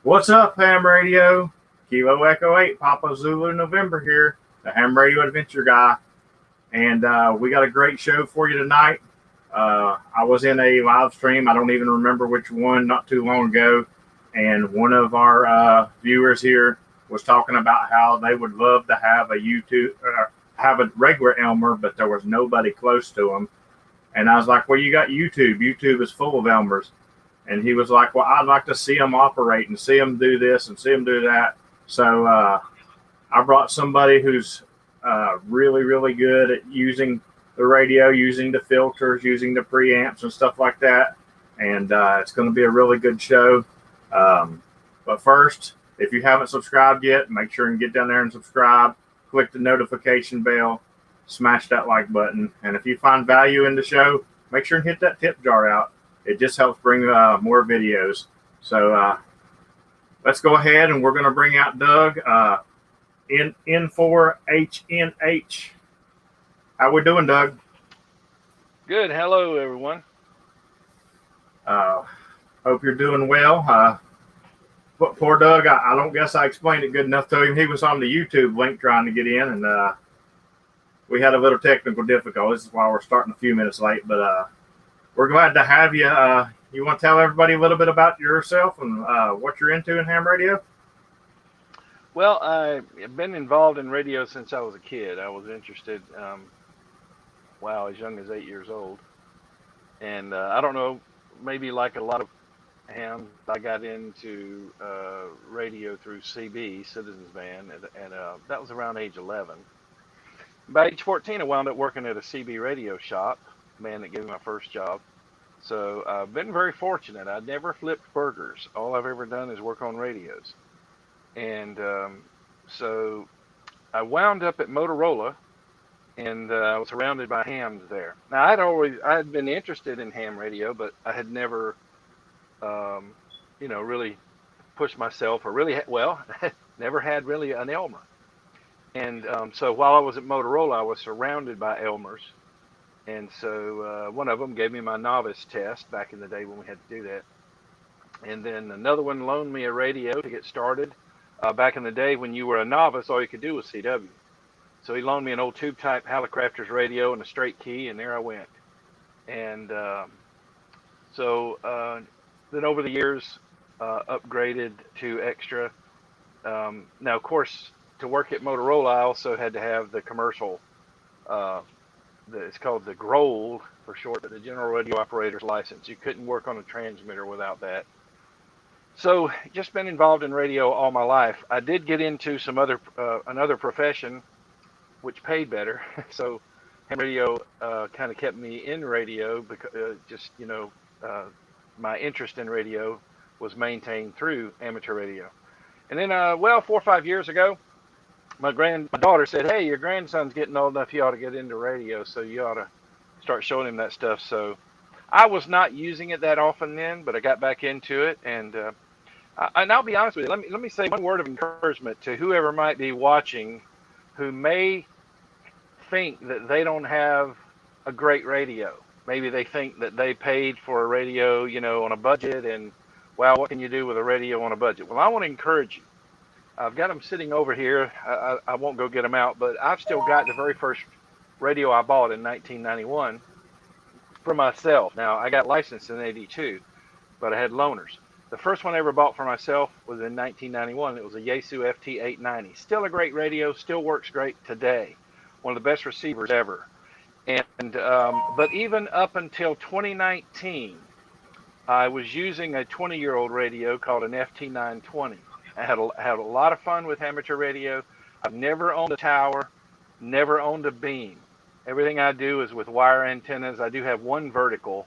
What's up, Ham Radio? Kilo Echo 8, Papa Zulu November here, the Ham Radio Adventure Guy. And we got a great show for you tonight. I was in a live stream, I don't even remember which one, not too long ago. And one of our viewers here was talking about how they would love to have have a regular Elmer, but there was nobody close to him. And I was like, well, you got YouTube. YouTube is full of Elmers. And he was like, well, I'd like to see him operate and see him do this and see him do that. So I brought somebody who's really, really good at using the radio, using the filters, using the preamps and stuff like that. And it's going to be a really good show. But first, if you haven't subscribed yet, make sure and get down there and subscribe. Click the notification bell. Smash that like button. And if you find value in the show, make sure and hit that tip jar out. It just helps bring more videos. So let's go ahead and we're going to bring out Doug, N4HNH. How we doing, Doug? Good. Hello, everyone. Hope you're doing well. But poor Doug, I don't guess I explained it good enough to him. He was on the YouTube link trying to get in, and we had a little technical difficulty. This is why we're starting a few minutes late, but we're glad to have you. You want to tell everybody a little bit about yourself and what you're into in ham radio? Well, I've been involved in radio since I was a kid. I was interested, as young as 8 years old. And I don't know, maybe like a lot of hams, I got into radio through CB, Citizens Band, and that was around age 11. By age 14, I wound up working at a CB radio shop. Man that gave me my first job. So I've been very fortunate. I never flipped burgers. All I've ever done is work on radios. And so I wound up at Motorola, and I was surrounded by hams there. Now I had been interested in ham radio, but I had never, really pushed myself or never had really an Elmer. And so while I was at Motorola, I was surrounded by Elmers. And so one of them gave me my novice test back in the day when we had to do that. And then another one loaned me a radio to get started. Back in the day when you were a novice, all you could do was CW. So he loaned me an old tube type Hallicrafters radio and a straight key, and there I went. And then over the years, upgraded to extra. Now, of course, to work at Motorola, I also had to have the commercial it's called the GROL for short, but the General Radio Operator's License. You couldn't work on a transmitter without that. So just been involved in radio all my life. I did get into some another profession, which paid better. So ham radio kind of kept me in radio because my interest in radio was maintained through amateur radio. And then, 4 or 5 years ago, my daughter said, hey, your grandson's getting old enough, you ought to get into radio, so you ought to start showing him that stuff. So I was not using it that often then, but I got back into it. And I'll be honest with you, let me say one word of encouragement to whoever might be watching who may think that they don't have a great radio. Maybe they think that they paid for a radio, on a budget, and, wow, what can you do with a radio on a budget? Well, I want to encourage you. I've got them sitting over here. I won't go get them out, but I've still got the very first radio I bought in 1991 for myself. Now, I got licensed in 82, but I had loaners. The first one I ever bought for myself was in 1991. It was a Yaesu FT890. Still a great radio, still works great today. One of the best receivers ever. And but even up until 2019, I was using a 20-year-old radio called an FT920. I had a lot of fun with amateur radio. I've never owned a tower, never owned a beam. Everything I do is with wire antennas. I do have one vertical,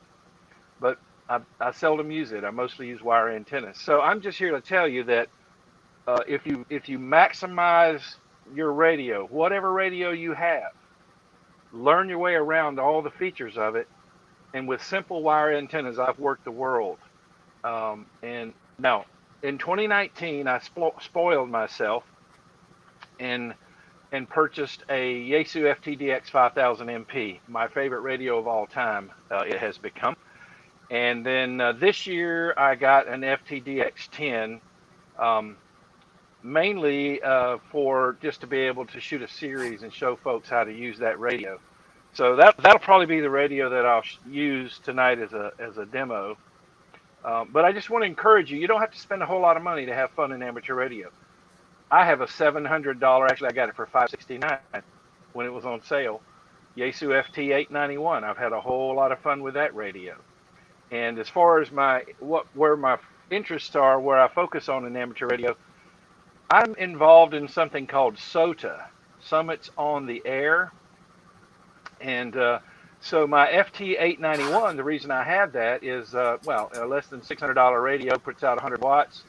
but I seldom use it. I mostly use wire antennas. So I'm just here to tell you that if you maximize your radio, whatever radio you have, learn your way around all the features of it. And with simple wire antennas, I've worked the world. And now, in 2019, I spoiled myself and purchased a Yaesu FTDX 5000 MP, my favorite radio of all time. It has become. And then this year, I got an FTDX 10 mainly for just to be able to shoot a series and show folks how to use that radio. So that'll probably be the radio that I'll use tonight as a demo. But I just want to encourage you. You don't have to spend a whole lot of money to have fun in amateur radio. I have a $700. Actually, I got it for $569 when it was on sale. Yaesu FT 891. I've had a whole lot of fun with that radio. And as far as where my interests are, where I focus on in amateur radio, I'm involved in something called SOTA, Summits on the Air. And so my FT 891, the reason I have that is, a less than $600 radio, puts out 100 watts,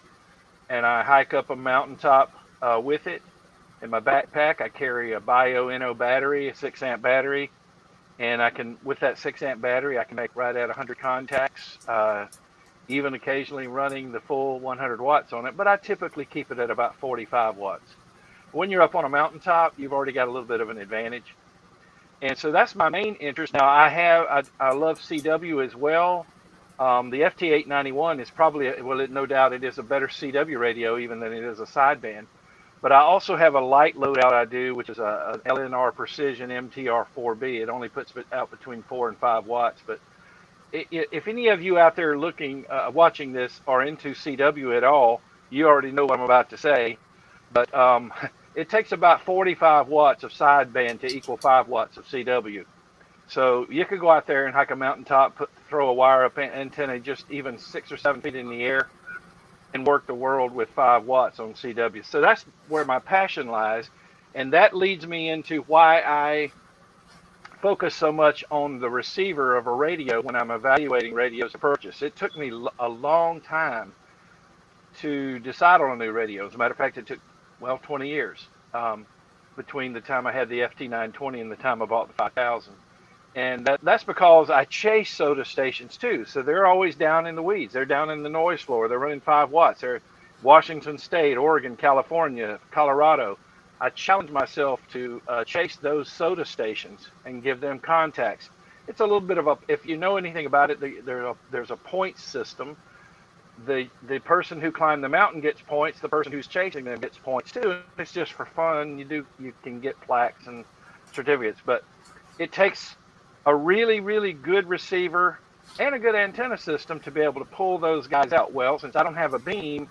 and I hike up a mountaintop with it. In my backpack, I carry a Bio NO battery, a 6-amp battery, and with that 6-amp battery, I can make right at 100 contacts, even occasionally running the full 100 watts on it, but I typically keep it at about 45 watts. When you're up on a mountaintop, you've already got a little bit of an advantage. And so that's my main interest. Now I love CW as well. The FT 891 is probably, no doubt it is a better CW radio even than it is a sideband. But I also have a light loadout I do, which is an LNR Precision MTR 4B. It only puts out between 4 and 5 watts. But if any of you out there watching this are into CW at all, you already know what I'm about to say. But it takes about 45 watts of sideband to equal 5 watts of CW. So you could go out there and hike a mountaintop, throw a wire up antenna just even 6 or 7 feet in the air, and work the world with 5 watts on CW. So that's where my passion lies. And that leads me into why I focus so much on the receiver of a radio when I'm evaluating radios to purchase. It took me a long time to decide on a new radio. As a matter of fact, it took, 20 years between the time I had the FT920 and the time I bought the 5000. And that's because I chase SOTA stations too. So they're always down in the weeds. They're down in the noise floor. They're running 5 watts. They're Washington State, Oregon, California, Colorado. I challenge myself to chase those SOTA stations and give them contacts. It's a little bit of if you know anything about it, there's a points system. The person who climbed the mountain gets points. The person who's chasing them gets points too. It's just for fun. You can get plaques and certificates, but it takes a really, really good receiver and a good antenna system to be able to pull those guys out. Well, since I don't have a beam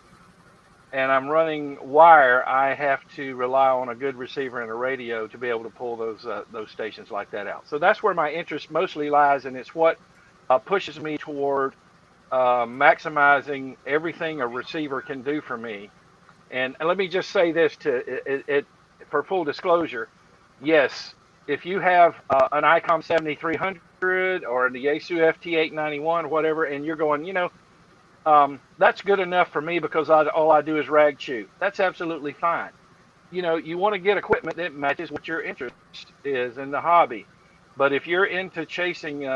and I'm running wire, I have to rely on a good receiver and a radio to be able to pull those stations like that out. So that's where my interest mostly lies, and it's what pushes me toward maximizing everything a receiver can do for me. And let me just say this for full disclosure, yes, if you have an ICOM 7300 or the Yaesu FT 891, whatever, and you're going, that's good enough for me because all I do is rag chew. That's absolutely fine. You want to get equipment that matches what your interest is in the hobby. But if you're into chasing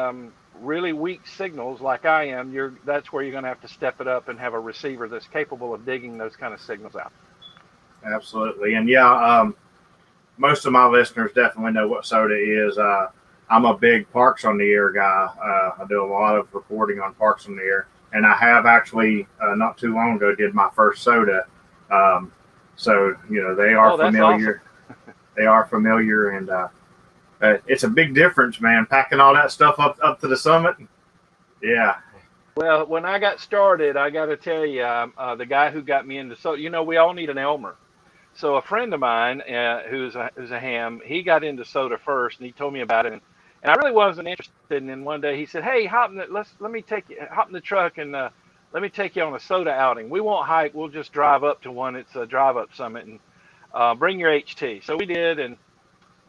really weak signals like I am, that's where you're going to have to step it up and have a receiver that's capable of digging those kind of signals out. Absolutely. And most of my listeners definitely know what SOTA is. I'm a big Parks on the Air guy. I do a lot of reporting on Parks on the Air, and I have actually not too long ago did my first SOTA. So they are familiar. Awesome. They are familiar, and it's a big difference, man. Packing all that stuff up to the summit. Yeah. Well, when I got started, I got to tell you, the guy who got me into SOTA, we all need an Elmer. So a friend of mine who's a ham, he got into SOTA first, and he told me about it. And I really wasn't interested. And then one day he said, "Hey, hop in the truck and let me take you on a SOTA outing. We won't hike. We'll just drive up to one. It's a drive-up summit, and bring your HT." So we did, and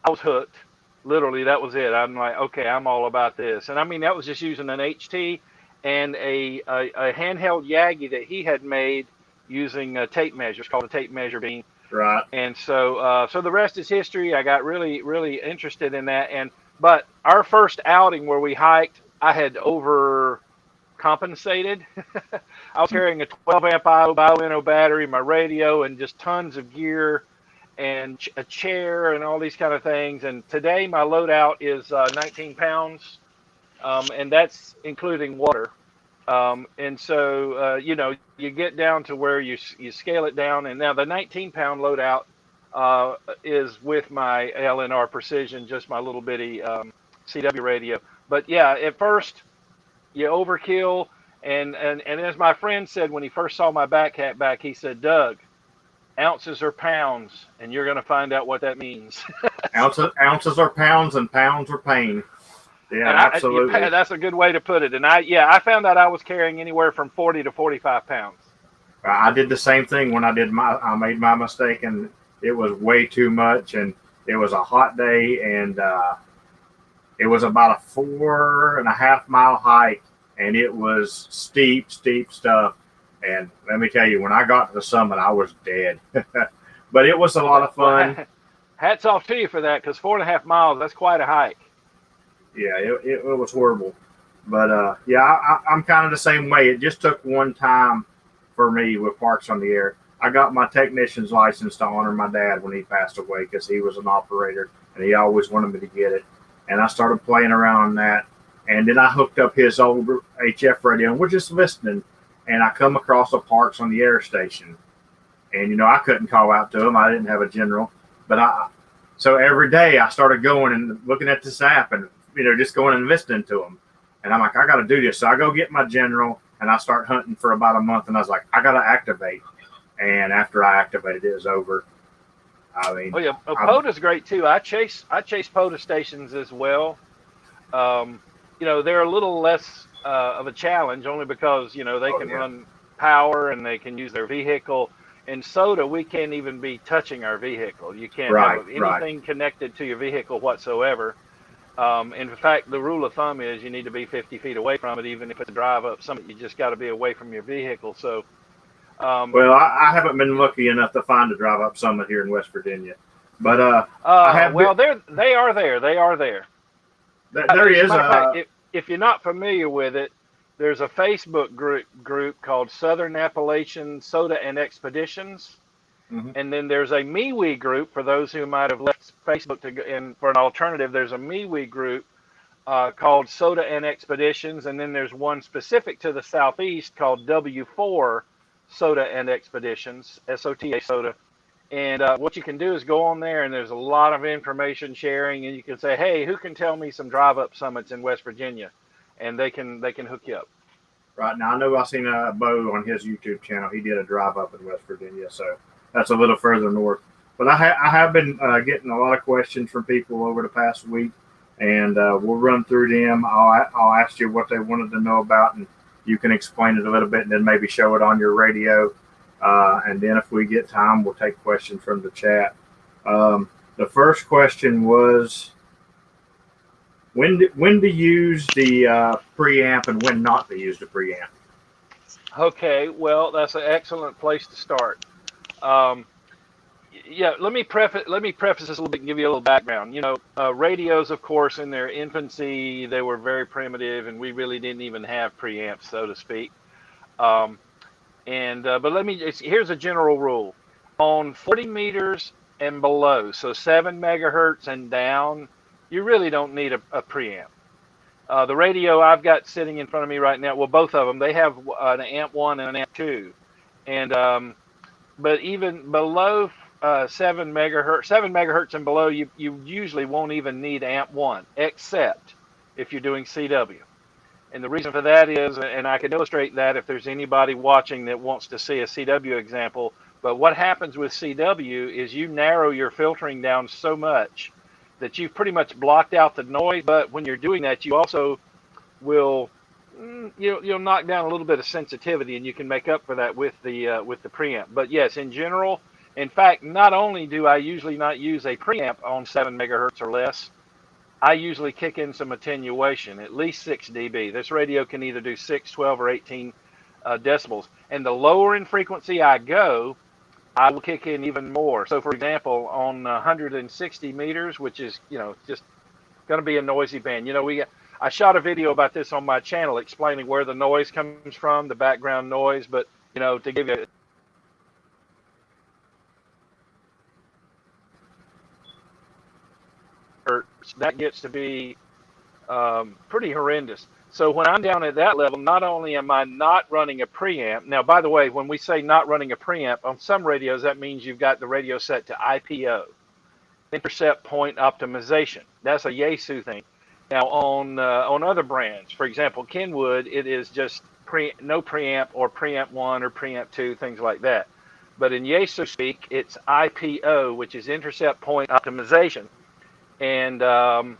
I was hooked. Literally, that was it. I'm like, okay, I'm all about this. And I mean, that was just using an HT and a handheld Yagi that he had made using tape measures, called a tape measure beam. Right. And so the rest is history. I got really, really interested in that. But our first outing where we hiked, I had overcompensated. I was carrying a 12-amp Bio NO battery, my radio, and just tons of gear and a chair and all these kind of things. And today my loadout is 19 pounds, and that's including water. And so, you get down to where you scale it down. And now the 19-pound loadout is with my LNR Precision, just my little bitty CW radio. But yeah, at first you overkill. And as my friend said when he first saw my back, he said, Doug, ounces are pounds, and you're going to find out what that means. Ounces are pounds, and pounds are pain. Yeah, absolutely. That's a good way to put it. And I found out I was carrying anywhere from 40 to 45 pounds. I did the same thing when I made my mistake, and it was way too much, and it was a hot day, and it was about a 4.5 mile hike, and it was steep stuff. And let me tell you, when I got to the summit, I was dead. But it was a lot of fun. Hats off to you for that, because 4.5 miles, that's quite a hike. Yeah, it was horrible. But yeah, I'm kind of the same way. It just took one time for me with Parks on the Air. I got my technician's license to honor my dad when he passed away, because he was an operator and he always wanted me to get it. And I started playing around on that. And then I hooked up his old HF radio, and we're just listening. And I come across a Parks on the Air station. And, I couldn't call out to him. I didn't have a general. So every day I started going and looking at this app and, just going and listening to them. And I'm like, I got to do this. So I go get my general, and I start hunting for about a month. And I was like, I got to activate. And after I activated, it was over. I mean, oh yeah, POTA's great too. I chase POTA stations as well. They're a little less of a challenge, only because they can run power and they can use their vehicle. In SOTA, we can't even be touching our vehicle. You can't have anything connected to your vehicle whatsoever. In fact, the rule of thumb is you need to be 50 feet away from it, even if it's a drive up summit. You just got to be away from your vehicle. So. Well, I haven't been lucky enough to find a drive up summit here in West Virginia, but they are there. There is if you're not familiar with it, there's a Facebook group called Southern Appalachian SOTA and Expeditions, and then there's a MeWe group for those who might have left Facebook and for an alternative. There's a MeWe group called SOTA and Expeditions, and then there's one specific to the southeast called W4. SOTA and Expeditions, SOTA SOTA. And what you can do is go on there, and there's a lot of information sharing, and you can say, hey, who can tell me some drive-up summits in West Virginia? And they can hook you up. Right. Now, I know I've seen Bo on his YouTube channel. He did a drive-up in West Virginia, so that's a little further north. But I have been getting a lot of questions from people over the past week, and we'll run through them. I'll ask you what they wanted to know about, and you can explain it a little bit, and then maybe show it on your radio. And then if we get time, we'll take questions from the chat. The first question was, when to use the preamp and when not to use the preamp? Okay, well, that's an excellent place to start. Let me preface this a little bit and give you a little background. Radios, of course, in their infancy, they were very primitive, and we really didn't even have preamps, so to speak. But here's a general rule: on 40 meters and below, so 7 megahertz and down, you really don't need a preamp. The radio I've got sitting in front of me right now, well, both of them, they have an amp 1 and an amp 2, and but even below 7 megahertz and below, you usually won't even need amp 1, except if you're doing CW. And the reason for that is, and I can illustrate that if there's anybody watching that wants to see a CW example, but what happens with CW is you narrow your filtering down so much that you've pretty much blocked out the noise. But when you're doing that, you also will you'll knock down a little bit of sensitivity, and you can make up for that with the preamp. But yes, in general, in fact, not only do I usually not use a preamp on 7 megahertz or less, I usually kick in some attenuation, at least 6 dB. This radio can either do 6, 12, or 18 decibels. And the lower in frequency I go, I will kick in even more. So, for example, on 160 meters, which is, just going to be a noisy band. I shot a video about this on my channel explaining where the noise comes from, the background noise. But, to give you that gets to be pretty horrendous. So when I'm down at that level, not only am I not running a preamp. Now, by the way, when we say not running a preamp, on some radios, that means you've got the radio set to IPO, intercept point optimization. That's a Yaesu thing. Now, on other brands, for example, Kenwood, it is just no preamp or preamp 1 or preamp 2, things like that. But in Yaesu speak, it's IPO, which is intercept point optimization. And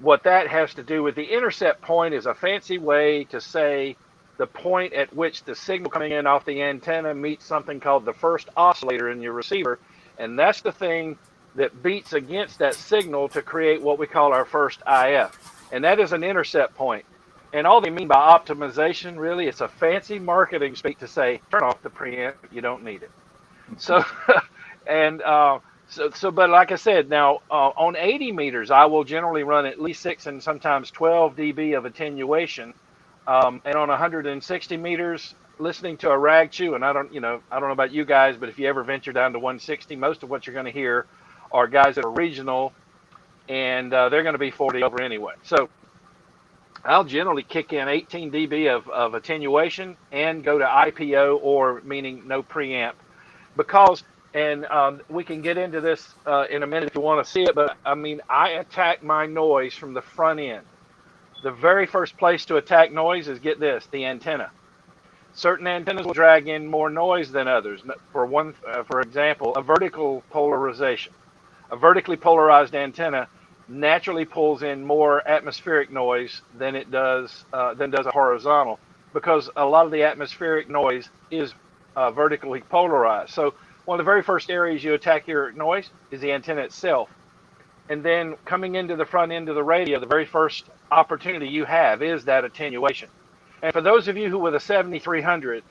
what that has to do with the intercept point is a fancy way to say the point at which the signal coming in off the antenna meets something called the first oscillator in your receiver. And that's the thing that beats against that signal to create what we call our first IF. And that is an intercept point. And all they mean by optimization, really, it's a fancy marketing speak to say, turn off the preamp, you don't need it. So, and but like I said, now on 80 meters, I will generally run at least 6 and sometimes 12 dB of attenuation. And on 160 meters, listening to a rag chew, and I don't know about you guys, but if you ever venture down to 160, most of what you're going to hear are guys that are regional, and they're going to be 40 over anyway. So I'll generally kick in 18 dB of attenuation and go to IPO, or meaning no preamp, because, and we can get into this in a minute if you want to see it, but I mean, I attack my noise from the front end. The very first place to attack noise is, get this, the antenna. Certain antennas will drag in more noise than others. For example, a vertical polarization. A vertically polarized antenna naturally pulls in more atmospheric noise than it does a horizontal, because a lot of the atmospheric noise is vertically polarized. So one of the very first areas you attack your noise is the antenna itself. And then coming into the front end of the radio, the very first opportunity you have is that attenuation. And for those of you who with a 7300,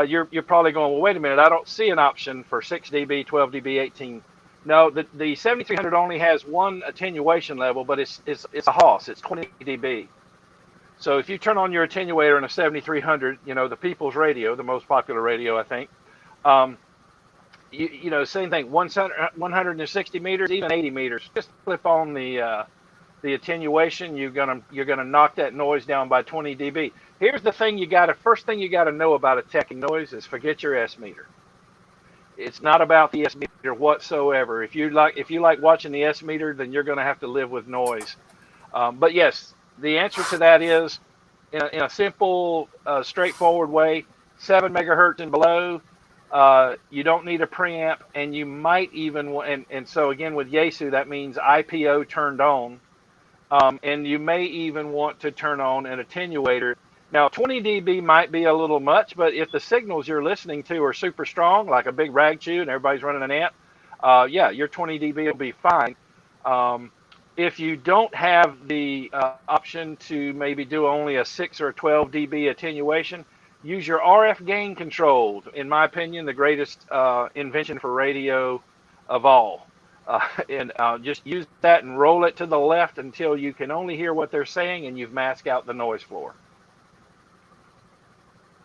you're probably going, well, wait a minute, I don't see an option for 6 dB, 12 dB, 18. No, the 7300 only has one attenuation level, but it's a Haas. It's 20 dB. So if you turn on your attenuator in a 7300, the People's Radio, the most popular radio, I think, same thing, 160 meters, even 80 meters, just flip on the attenuation. You're gonna knock that noise down by 20 dB. Here's the thing: first thing you gotta know about attacking noise is forget your S meter. It's not about the S meter whatsoever. If you like watching the S meter, then you're gonna have to live with noise. But yes, the answer to that is, in a simple, straightforward way, 7 megahertz and below. You don't need a preamp, and you might even, and so again with Yaesu, that means IPO turned on, and you may even want to turn on an attenuator. Now 20 dB might be a little much, but if the signals you're listening to are super strong, like a big rag chew and everybody's running an amp, yeah, your 20 dB will be fine. If you don't have the option to maybe do only a 6 or 12 dB attenuation, use your RF gain control. In my opinion, the greatest invention for radio of all. And just use that and roll it to the left until you can only hear what they're saying, and you've masked out the noise floor.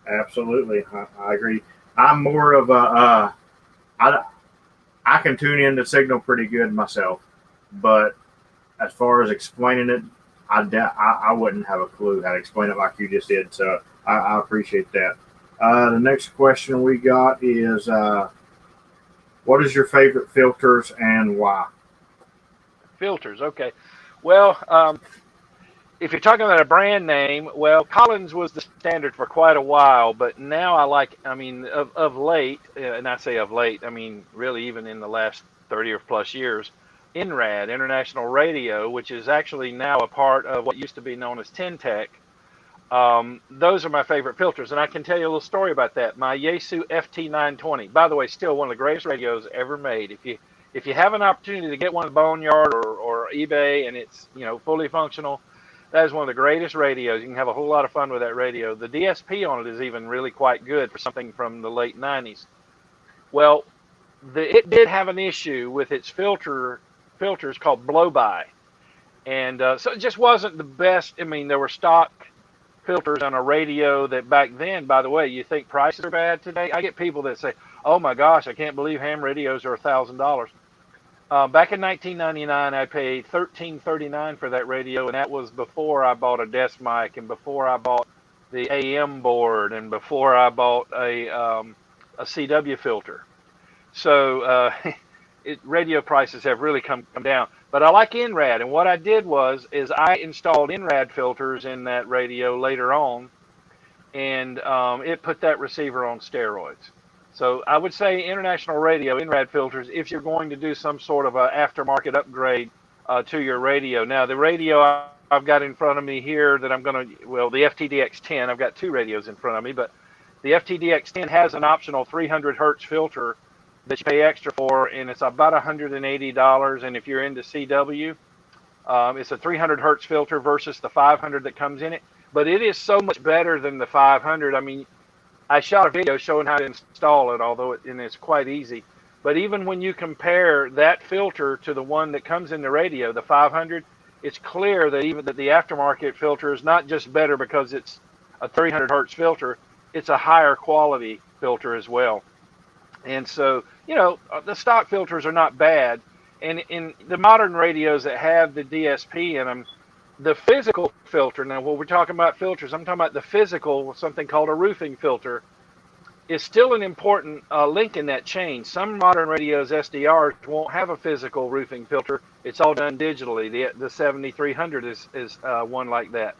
Absolutely, I agree. I'm more of a I can tune in the signal pretty good myself, but as far as explaining it, I wouldn't have a clue how to explain it like you just did. So I appreciate that. The next question we got is, what is your favorite filters and why? Filters, okay. Well, if you're talking about a brand name, well, Collins was the standard for quite a while, but now of late, and I say of late, I mean really even in the last 30 or plus years, NRAD, International Radio, which is actually now a part of what used to be known as Tentec. Those are my favorite filters, and I can tell you a little story about that. My Yaesu FT920, by the way, still one of the greatest radios ever made. If you have an opportunity to get one at Boneyard or eBay and it's fully functional, that is one of the greatest radios. You can have a whole lot of fun with that radio. The DSP on it is even really quite good for something from the late 90s. Well, it did have an issue with its filters called blow-by. And so it just wasn't the best. I mean, there were stock filters on a radio that back then, by the way, you think prices are bad today? I get people that say, oh my gosh, I can't believe ham radios are $1,000. Back in 1999, I paid $13.39 for that radio, and that was before I bought a desk mic, and before I bought the AM board, and before I bought a CW filter. So radio prices have really come down. But I like NRAD, and what I did is I installed NRAD filters in that radio later on, and it put that receiver on steroids. So I would say international radio, NRAD filters, if you're going to do some sort of a aftermarket upgrade to your radio. Now, the radio I've got in front of me here that I'm going to, well, the FTDX10, I've got two radios in front of me, but the FTDX10 has an optional 300 hertz filter that you pay extra for, and it's about $180. And if you're into CW, it's a 300 hertz filter versus the 500 that comes in it. But it is so much better than the 500. I mean, I shot a video showing how to install it, although it's quite easy. But even when you compare that filter to the one that comes in the radio, the 500, it's clear that even that the aftermarket filter is not just better because it's a 300 hertz filter, it's a higher quality filter as well. And so, the stock filters are not bad. And in the modern radios that have the DSP in them, the physical filter, now when we're talking about filters, I'm talking about the physical, something called a roofing filter, is still an important link in that chain. Some modern radios, SDRs, won't have a physical roofing filter. It's all done digitally. The 7300 is one like that.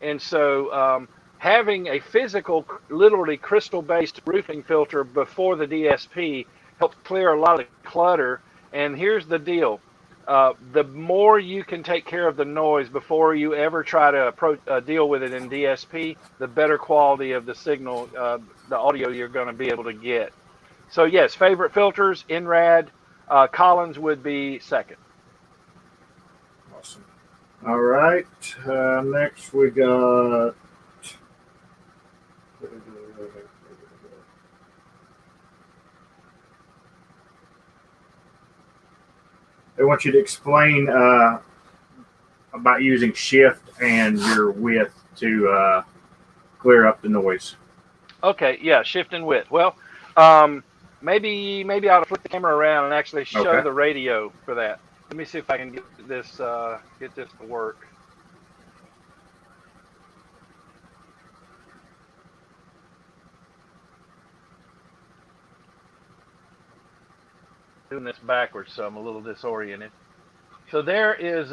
And so having a physical, literally crystal-based roofing filter before the DSP helps clear a lot of the clutter. And here's the deal. The more you can take care of the noise before you ever try to deal with it in DSP, the better quality of the signal, the audio you're going to be able to get. So yes, favorite filters, NRAD, Collins would be second. Awesome. All right. Next we got. They want you to explain about using shift and your width to clear up the noise. Okay, yeah, shift and width. Well, maybe I ought to flip the camera around and actually show the radio for that. Let me see if I can get this to work. Doing this backwards, so I'm a little disoriented. So there is,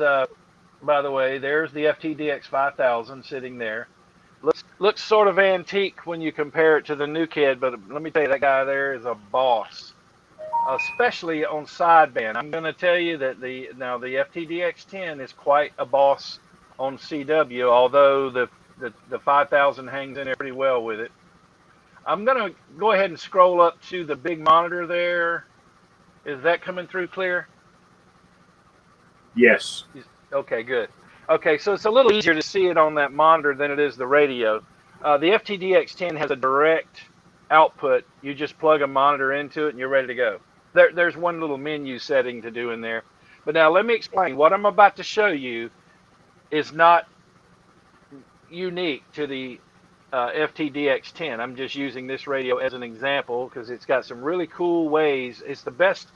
by the way, there's the FTDX 5000 sitting there. Looks sort of antique when you compare it to the new kid, but let me tell you, that guy there is a boss, especially on sideband. I'm going to tell you that the FTDX10 is quite a boss on CW, although the 5000 hangs in there pretty well with it. I'm going to go ahead and scroll up to the big monitor there. Is that coming through clear? Yes. Okay, good. Okay, so it's a little easier to see it on that monitor than it is the radio. The FTDX10 has a direct output. You just plug a monitor into it and you're ready to go. There's one little menu setting to do in there. But now let me explain. What I'm about to show you is not unique to the FTDX10. I'm just using this radio as an example because it's got some really cool ways. It's the best.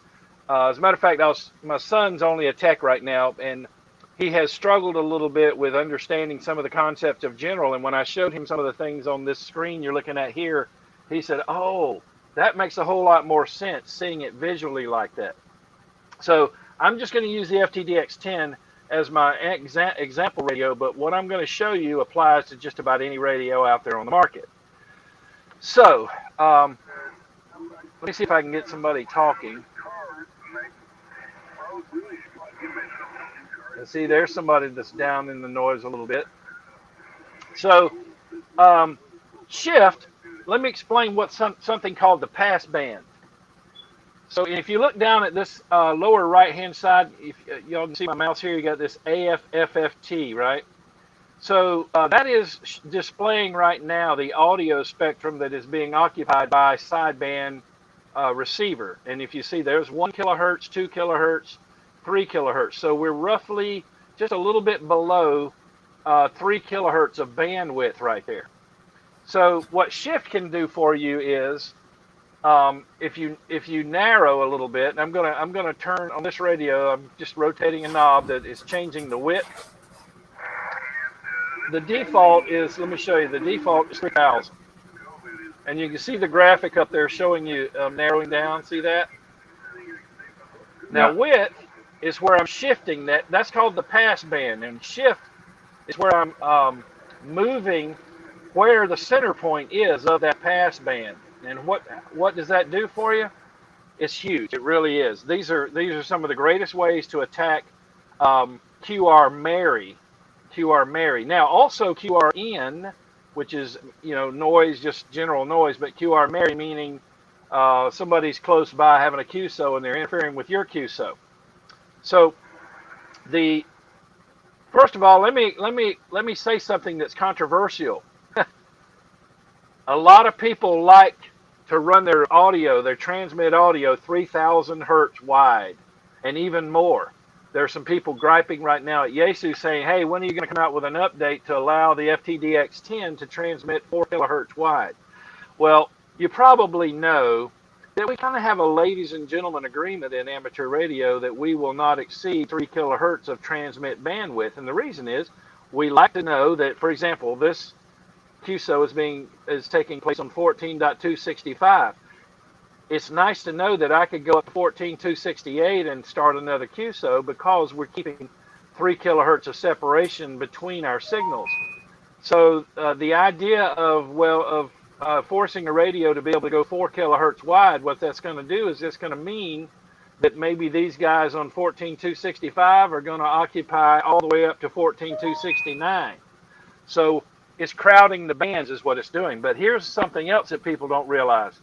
As a matter of fact, my son's only a tech right now, and he has struggled a little bit with understanding some of the concepts of general. And when I showed him some of the things on this screen you're looking at here, he said, "Oh, that makes a whole lot more sense seeing it visually like that." So I'm just going to use the FTDX10 as my example radio, but what I'm going to show you applies to just about any radio out there on the market. So let me see if I can get somebody talking. And see, there's somebody that's down in the noise a little bit. So shift, let me explain what's something called the pass band. So if you look down at this lower right-hand side, if y'all can see my mouse here, you got this AFFFT, right? So that is displaying right now the audio spectrum that is being occupied by sideband receiver. And if you see, there's 1 kilohertz, 2 kilohertz, 3 kilohertz. So we're roughly just a little bit below 3 kilohertz of bandwidth right there. So what shift can do for you is If you narrow a little bit, and I'm gonna turn on this radio. I'm just rotating a knob that is changing the width. The default is, let me show you. The default is 3,000, and you can see the graphic up there showing you narrowing down. See that? Now Yeah. width is where I'm shifting that. That's called the pass band, and shift is where I'm moving where the center point is of that pass band. And what does that do for you? It's huge. It really is. These are some of the greatest ways to attack QR Mary. QR Mary. Now also QRN, which is noise, just general noise, but QR Mary meaning somebody's close by having a QSO and they're interfering with your QSO. So the first of all, let me say something that's controversial. A lot of people like to run their transmit audio 3,000 hertz wide and even more. There's some people griping right now at Yaesu saying, hey, when are you going to come out with an update to allow the FTDX10 to transmit 4 kilohertz wide? Well, you probably know that we kind of have a ladies and gentlemen agreement in amateur radio that we will not exceed 3 kilohertz of transmit bandwidth. And the reason is we like to know that, for example, this QSO is taking place on 14.265. It's nice to know that I could go up to 14.268 and start another QSO because we're keeping 3 kilohertz of separation between our signals. So the idea of forcing a radio to be able to go 4 kilohertz wide, what that's going to do is it's going to mean that maybe these guys on 14.265 are going to occupy all the way up to 14.269. So it's crowding the bands is what it's doing. But here's something else that people don't realize.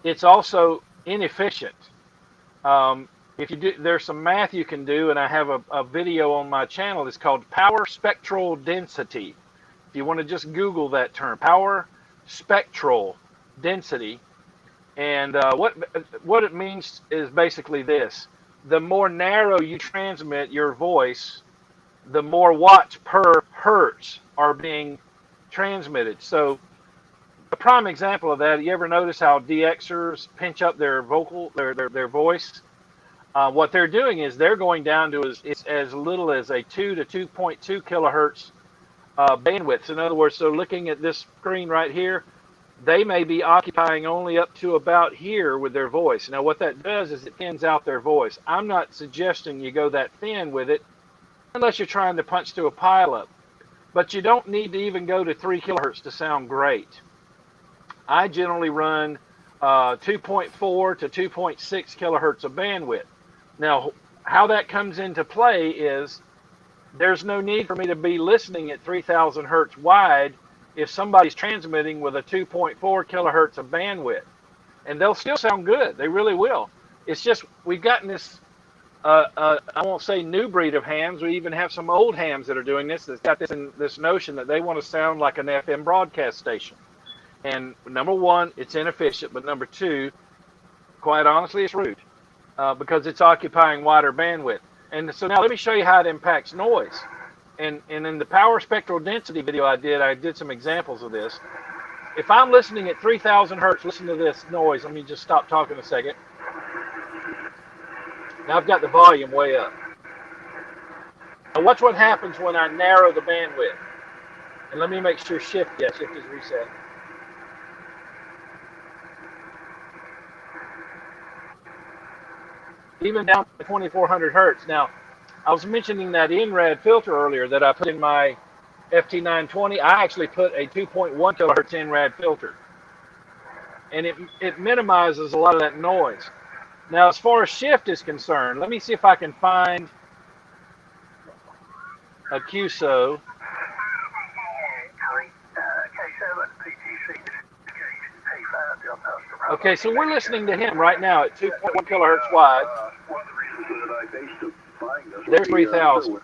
It's also inefficient. If you do, there's some math you can do, and I have a video on my channel that's called power spectral density. If you want to just Google that term, power spectral density, and what it means is basically this: the more narrow you transmit your voice, the more watts per hertz are being transmitted. So a prime example of that, you ever notice how DXers pinch up their voice? What they're doing is they're going down to as little as a 2 to 2.2 kilohertz bandwidth. In other words, so looking at this screen right here, they may be occupying only up to about here with their voice. Now what that does is it thins out their voice. I'm not suggesting you go that thin with it unless you're trying to punch through a pileup. But you don't need to even go to 3 kilohertz to sound great. I generally run 2.4 to 2.6 kilohertz of bandwidth. Now, how that comes into play is there's no need for me to be listening at 3,000 hertz wide if somebody's transmitting with a 2.4 kilohertz of bandwidth. And they'll still sound good. They really will. It's just we've gotten this, I won't say new breed of hams. We even have some old hams that are doing this. That's got this notion that they want to sound like an FM broadcast station. And number one, it's inefficient. But number two, quite honestly, it's rude because it's occupying wider bandwidth. And so now let me show you how it impacts noise. And in the power spectral density video I did some examples of this. If I'm listening at 3,000 hertz, listen to this noise. Let me just stop talking a second. Now I've got the volume way up. Now watch what happens when I narrow the bandwidth. And let me make sure shift is reset. Even down to 2,400 hertz. Now, I was mentioning that NRAD filter earlier that I put in my FT920. I actually put a 2.1 kilohertz NRAD filter. And it minimizes a lot of that noise. Now, as far as shift is concerned, let me see if I can find a QSO. Okay, so we're listening to him right now at 2.1 kilohertz wide. There's 3,000.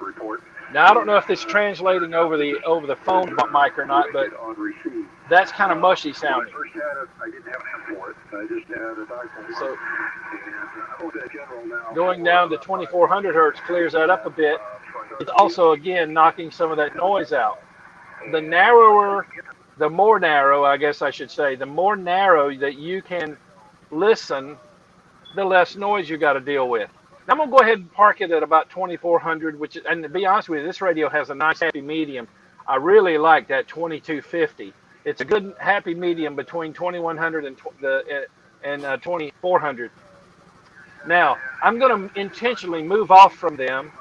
Now I don't know if this is translating over the phone mic or not, but that's kind of mushy sounding. So going down to 2,400 hertz clears that up a bit. It's also again knocking some of that noise out. The narrower the more narrow, I guess I should say, the more narrow that you can listen, the less noise you got to deal with. Now I'm gonna go ahead and park it at about 2400, which is, and to be honest with you, this radio has a nice happy medium. I really like that 2250. It's a good happy medium between 2100 and 2400. Now I'm gonna intentionally move off from them.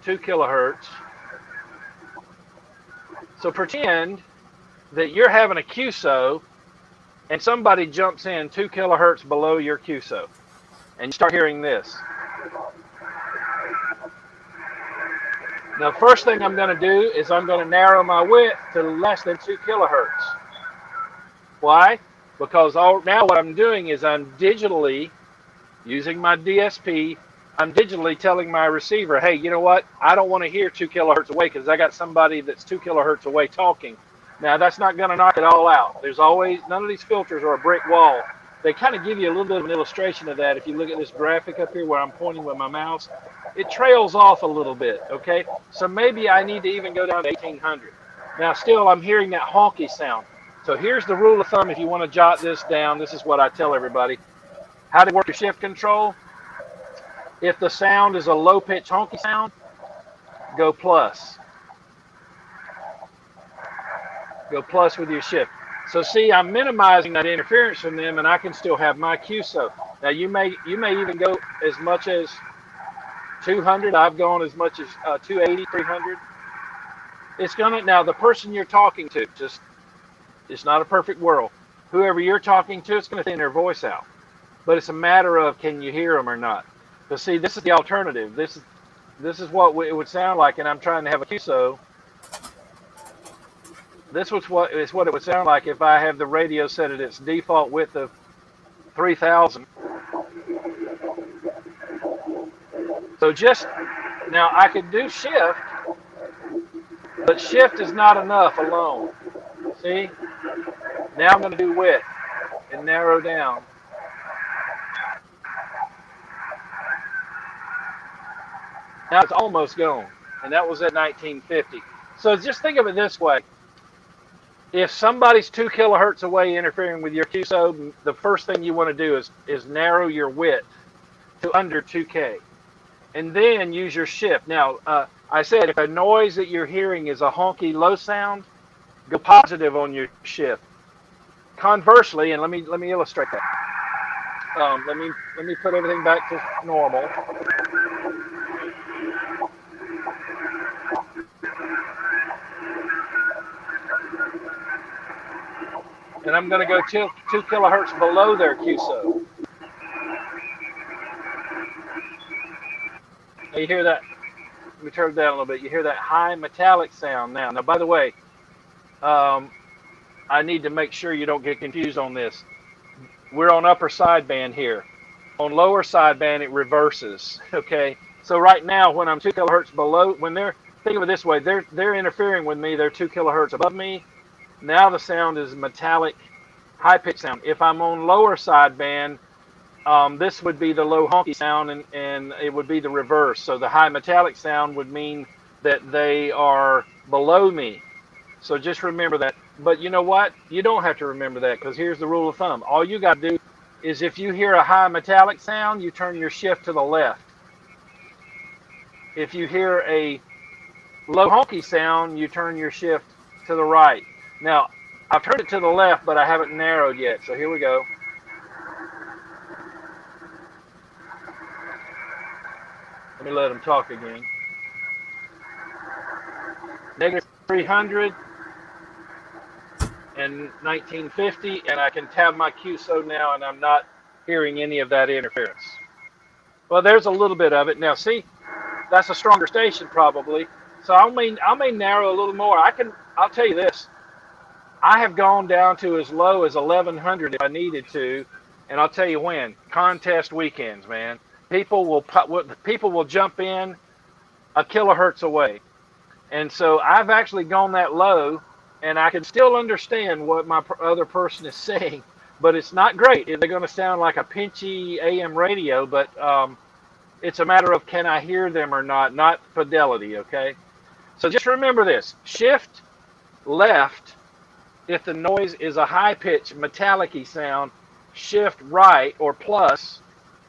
2 kilohertz. So pretend that you're having a QSO and somebody jumps in 2 kilohertz below your QSO and you start hearing this. Now, first thing I'm going to do is I'm going to narrow my width to less than 2 kilohertz. Why? Because now what I'm doing is I'm digitally, using my DSP, I'm digitally telling my receiver, hey, you know what? I don't want to hear 2 kilohertz away because I got somebody that's 2 kilohertz away talking. Now, that's not going to knock it all out. There's always, none of these filters are a brick wall. They kind of give you a little bit of an illustration of that. If you look at this graphic up here where I'm pointing with my mouse, it trails off a little bit, okay? So maybe I need to even go down to 1800. Now, still, I'm hearing that honky sound. So here's the rule of thumb if you want to jot this down. This is what I tell everybody. How to work your shift control. If the sound is a low-pitch honky sound, go plus. Go plus with your shift. So see, I'm minimizing that interference from them, and I can still have my QSO. Now you may even go as much as 200. I've gone as much as 280, 300. It's gonna, now the person you're talking to, just, it's not a perfect world. Whoever you're talking to, it's gonna thin their voice out. But it's a matter of, can you hear them or not? But see, this is the alternative. This is what it would sound like, and I'm trying to have a QSO. This is what it would sound like if I have the radio set at its default width of 3000. So just, now I could do shift, but shift is not enough alone. See? Now I'm going to do width and narrow down. Now it's almost gone, and that was at 1950. So just think of it this way. If somebody's 2 kilohertz away interfering with your QSO, the first thing you want to do is narrow your width to under 2K. And then use your shift. Now, I said if a noise that you're hearing is a honky low sound, go positive on your shift. Conversely, and let me illustrate that. Let me put everything back to normal. And I'm going to go 2 kilohertz below their QSO. Now you hear that? Let me turn it down a little bit. You hear that high metallic sound now. Now, by the way, I need to make sure you don't get confused on this. We're on upper sideband here. On lower sideband, it reverses. Okay. So right now, when I'm 2 kilohertz below, when they're, think of it this way, they're interfering with me. They're 2 kilohertz above me. Now the sound is metallic, high-pitched sound. If I'm on lower sideband, this would be the low honky sound, and it would be the reverse. So the high metallic sound would mean that they are below me. So just remember that. But you know what? You don't have to remember that, because here's the rule of thumb. All you got to do is if you hear a high metallic sound, you turn your shift to the left. If you hear a low honky sound, you turn your shift to the right. Now, I've turned it to the left, but I haven't narrowed yet. So here we go. Let me let them talk again. Negative 300 and 1950, and I can tab my QSO now, and I'm not hearing any of that interference. Well, there's a little bit of it. Now, see, that's a stronger station probably. So I may narrow a little more. I'll tell you this. I have gone down to as low as 1100 if I needed to, and I'll tell you when. Contest weekends, man. People will jump in a kilohertz away, and so I've actually gone that low, and I can still understand what my other person is saying, but it's not great. They're going to sound like a pinchy AM radio, but It's a matter of can I hear them or not fidelity, okay? So just remember this. Shift left if the noise is a high-pitched metallic-y sound. Shift right or plus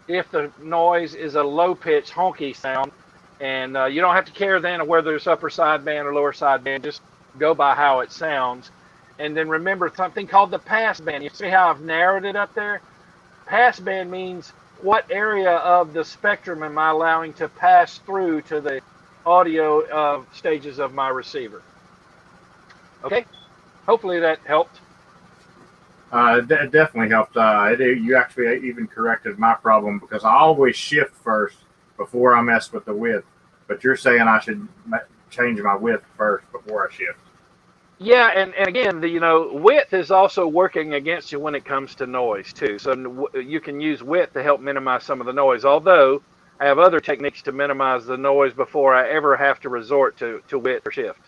if the noise is a low-pitched honky sound. And you don't have to care then of whether it's upper sideband or lower sideband. Just go by how it sounds. And then remember something called the pass band. You see how I've narrowed it up there? Pass band means what area of the spectrum am I allowing to pass through to the audio stages of my receiver. Okay? Hopefully that helped. It definitely helped. You actually even corrected my problem because I always shift first before I mess with the width. But you're saying I should change my width first before I shift. Yeah, and again, width is also working against you when it comes to noise too. So you can use width to help minimize some of the noise. Although I have other techniques to minimize the noise before I ever have to resort to width or shift.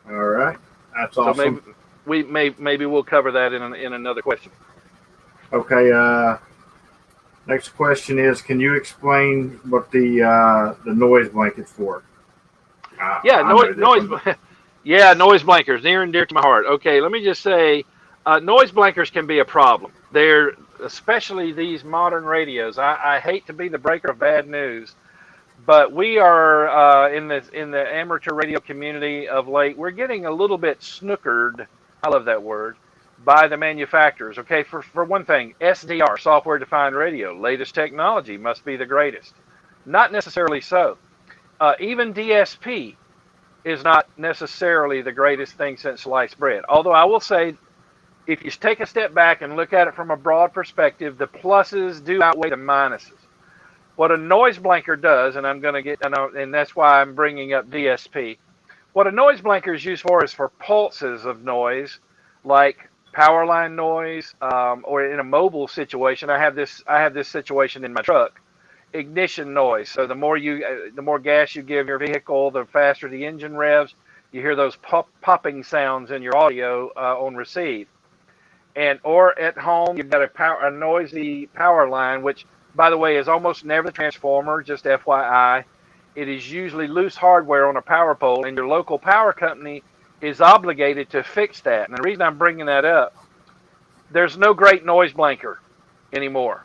All right, that's awesome. So maybe we'll cover that in another question. Okay. Next question is: can you explain what the noise blanket's for? Yeah, noise. Yeah, noise blankers, near and dear to my heart. Okay, let me just say, noise blankers can be a problem. They're especially these modern radios. I hate to be the breaker of bad news, but we are in the amateur radio community of late. We're getting a little bit snookered. I love that word. By the manufacturers. Okay, for one thing, SDR, software defined radio, latest technology, must be the greatest. Not necessarily so. Even DSP is not necessarily the greatest thing since sliced bread. Although I will say, if you take a step back and look at it from a broad perspective, the pluses do outweigh the minuses. What a noise blanker does, and that's why I'm bringing up DSP. What a noise blanker is used for is for pulses of noise, like power line noise, or in a mobile situation. I have this situation in my truck. Ignition noise. So the more gas you give your vehicle, the faster the engine revs. You hear those popping sounds in your audio on receive. Or at home, you've got a noisy power line, which, by the way, is almost never the transformer. Just FYI, it is usually loose hardware on a power pole, and your local power company is obligated to fix that. And the reason I'm bringing that up, there's no great noise blanker anymore.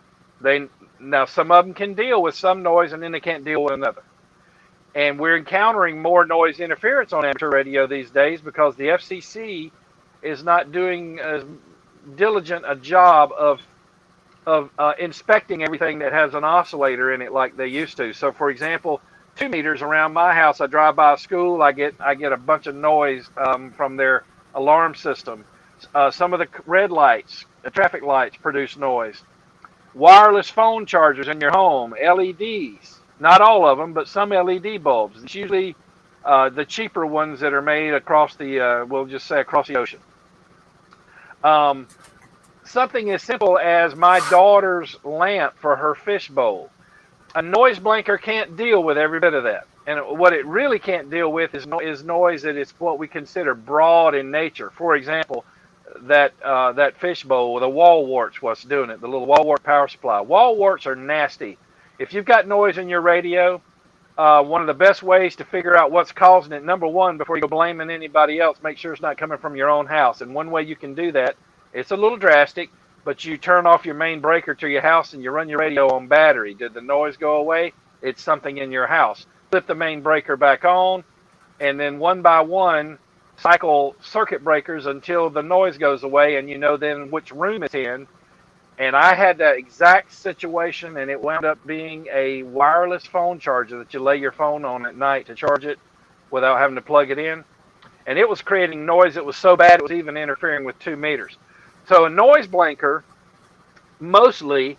Now, some of them can deal with some noise, and then they can't deal with another. And we're encountering more noise interference on amateur radio these days because the FCC is not doing as diligent a job of inspecting everything that has an oscillator in it like they used to. So, for example, 2 meters around my house, I drive by a school, I get a bunch of noise from their alarm system. Some of the red lights, the traffic lights, produce noise. Wireless phone chargers in your home, LEDs, not all of them, but some LED bulbs. It's usually the cheaper ones that are made across we'll just say across the ocean. Something as simple as my daughter's lamp for her fish bowl. A noise blanker can't deal with every bit of that. And what it really can't deal with is noise that is what we consider broad in nature. For example, that fish bowl with the wall warts, what's doing it, the little wall wart power supply. Wall warts are nasty. If you've got noise in your radio, one of the best ways to figure out what's causing it, number one, before you go blaming anybody else, make sure it's not coming from your own house. And one way you can do that, it's a little drastic, but you turn off your main breaker to your house and you run your radio on battery. Did the noise go away? It's something in your house. Flip the main breaker back on, and then one by one, cycle circuit breakers until the noise goes away, and you know then which room it's in. And I had that exact situation, and it wound up being a wireless phone charger that you lay your phone on at night to charge it without having to plug it in. And it was creating noise that was so bad it was even interfering with 2 meters. So a noise blanker mostly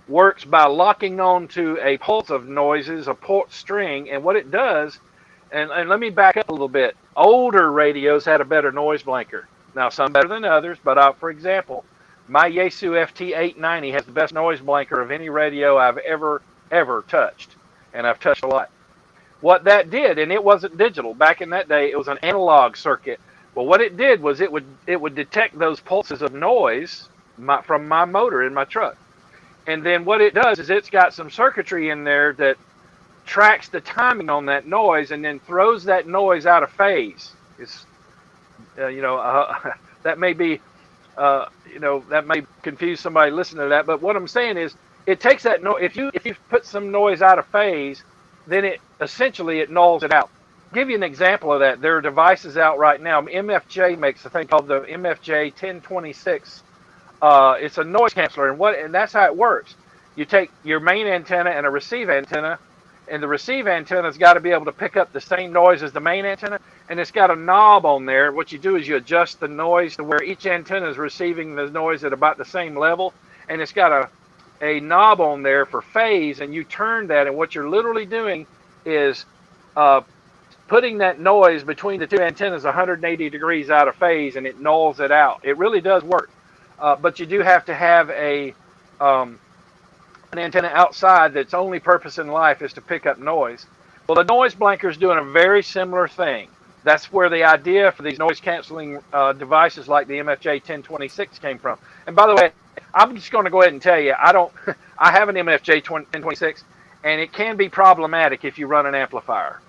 works by locking on to a pulse of noises, a pulse string, and what it does, and let me back up a little bit. Older radios had a better noise blanker. Now, some better than others, but for example, my Yaesu FT890 has the best noise blanker of any radio I've ever touched, and I've touched a lot. What that did, and it wasn't digital. Back in that day, it was an analog circuit. Well, what it did was it would detect those pulses of noise from my motor in my truck. And then what it does is it's got some circuitry in there that tracks the timing on that noise and then throws that noise out of phase. It's, that may be, that may confuse somebody listening to that. But what I'm saying is, it takes that noise. If you put some noise out of phase, then it essentially it nulls it out. Give you an example of that. There are devices out right now. MFJ makes a thing called the MFJ 1026. It's a noise canceller, and that's how it works. You take your main antenna and a receive antenna, and the receive antenna's got to be able to pick up the same noise as the main antenna, and it's got a knob on there. What you do is you adjust the noise to where each antenna is receiving the noise at about the same level, and it's got a knob on there for phase, and you turn that, and what you're literally doing is putting that noise between the two antennas 180 degrees out of phase, and it nulls it out. It really does work. But you do have to have an antenna outside that's only purpose in life is to pick up noise. Well, the noise blanker is doing a very similar thing. That's where the idea for these noise canceling devices like the MFJ 1026 came from. And by the way, I'm just going to go ahead and tell you, I have an MFJ 1026, and it can be problematic if you run an amplifier.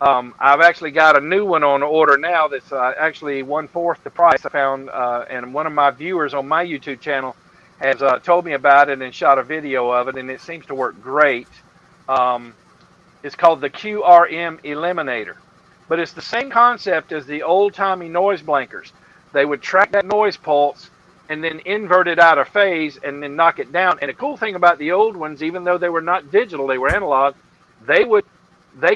I've actually got a new one on order now that's actually 1/4 the price I found, and one of my viewers on my YouTube channel has told me about it and shot a video of it, and it seems to work great. It's called the QRM Eliminator, but it's the same concept as the old-timey noise blankers. They would track that noise pulse and then invert it out of phase and then knock it down. And the cool thing about the old ones, even though they were not digital, they were analog, they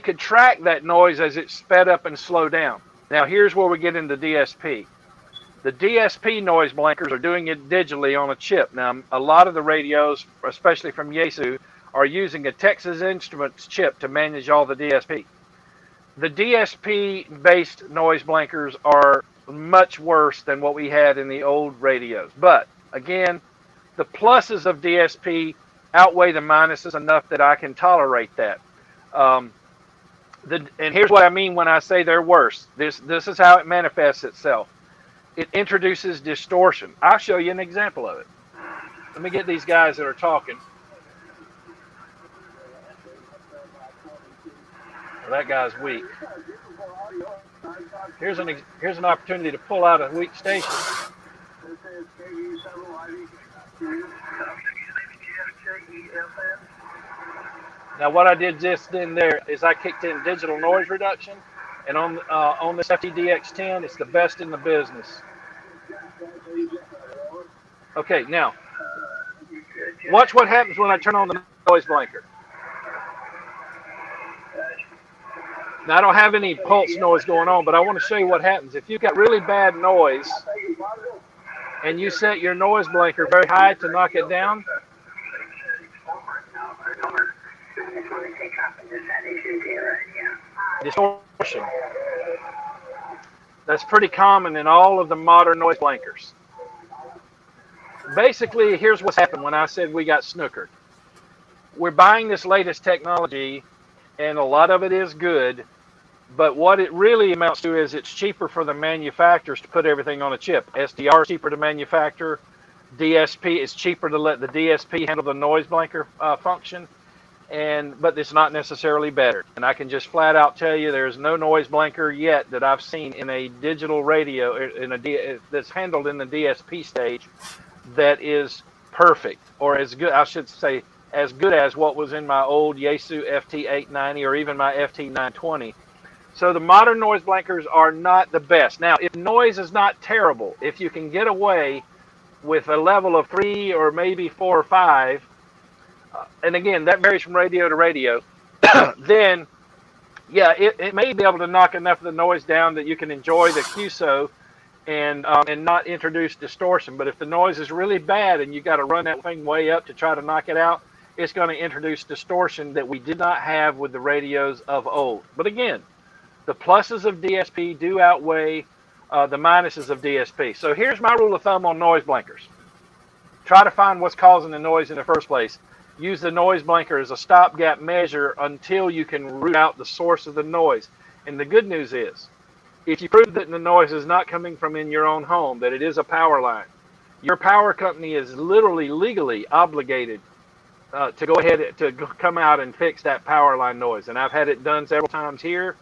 could track that noise as it sped up and slowed down. Now here's where we get into DSP. The DSP noise blankers are doing it digitally on a chip. Now a lot of the radios, especially from Yaesu, are using a Texas Instruments chip to manage all the DSP. The DSP-based noise blankers are much worse than what we had in the old radios. But again, the pluses of DSP outweigh the minuses enough that I can tolerate that. And here's what I mean when I say they're worse. This is how it manifests itself. It introduces distortion. I'll show you an example of it. Let me get these guys that are talking. Well, that guy's weak. Here's an opportunity to pull out a weak station. Now what I did just then there is I kicked in digital noise reduction, and on this FTDX10, it's the best in the business. Okay, now watch what happens when I turn on the noise blanker. Now I don't have any pulse noise going on, but I want to show you what happens. If you've got really bad noise and you set your noise blanker very high to knock it down, distortion. That's pretty common in all of the modern noise blankers. Basically, here's what's happened when I said we got snookered. We're buying this latest technology, and a lot of it is good, but what it really amounts to is it's cheaper for the manufacturers to put everything on a chip. SDR is cheaper to manufacture. DSP is cheaper to let the DSP handle the noise blanker function. But it's not necessarily better. And I can just flat out tell you there's no noise blanker yet that I've seen in a digital radio that's handled in the DSP stage that is perfect, or as good, I should say, as good as what was in my old Yaesu FT890 or even my FT920. So the modern noise blankers are not the best. Now, if noise is not terrible, if you can get away with a level of 3 or maybe 4 or 5, and again, that varies from radio to radio, then, yeah, it may be able to knock enough of the noise down that you can enjoy the QSO and not introduce distortion. But if the noise is really bad and you got to run that thing way up to try to knock it out, it's going to introduce distortion that we did not have with the radios of old. But again, the pluses of DSP do outweigh the minuses of DSP. So here's my rule of thumb on noise blankers. Try to find what's causing the noise in the first place. Use the noise blanker as a stopgap measure until you can root out the source of the noise. And the good news is, if you prove that the noise is not coming from in your own home, that it is a power line, your power company is literally legally obligated to go ahead to come out and fix that power line noise. And I've had it done several times here.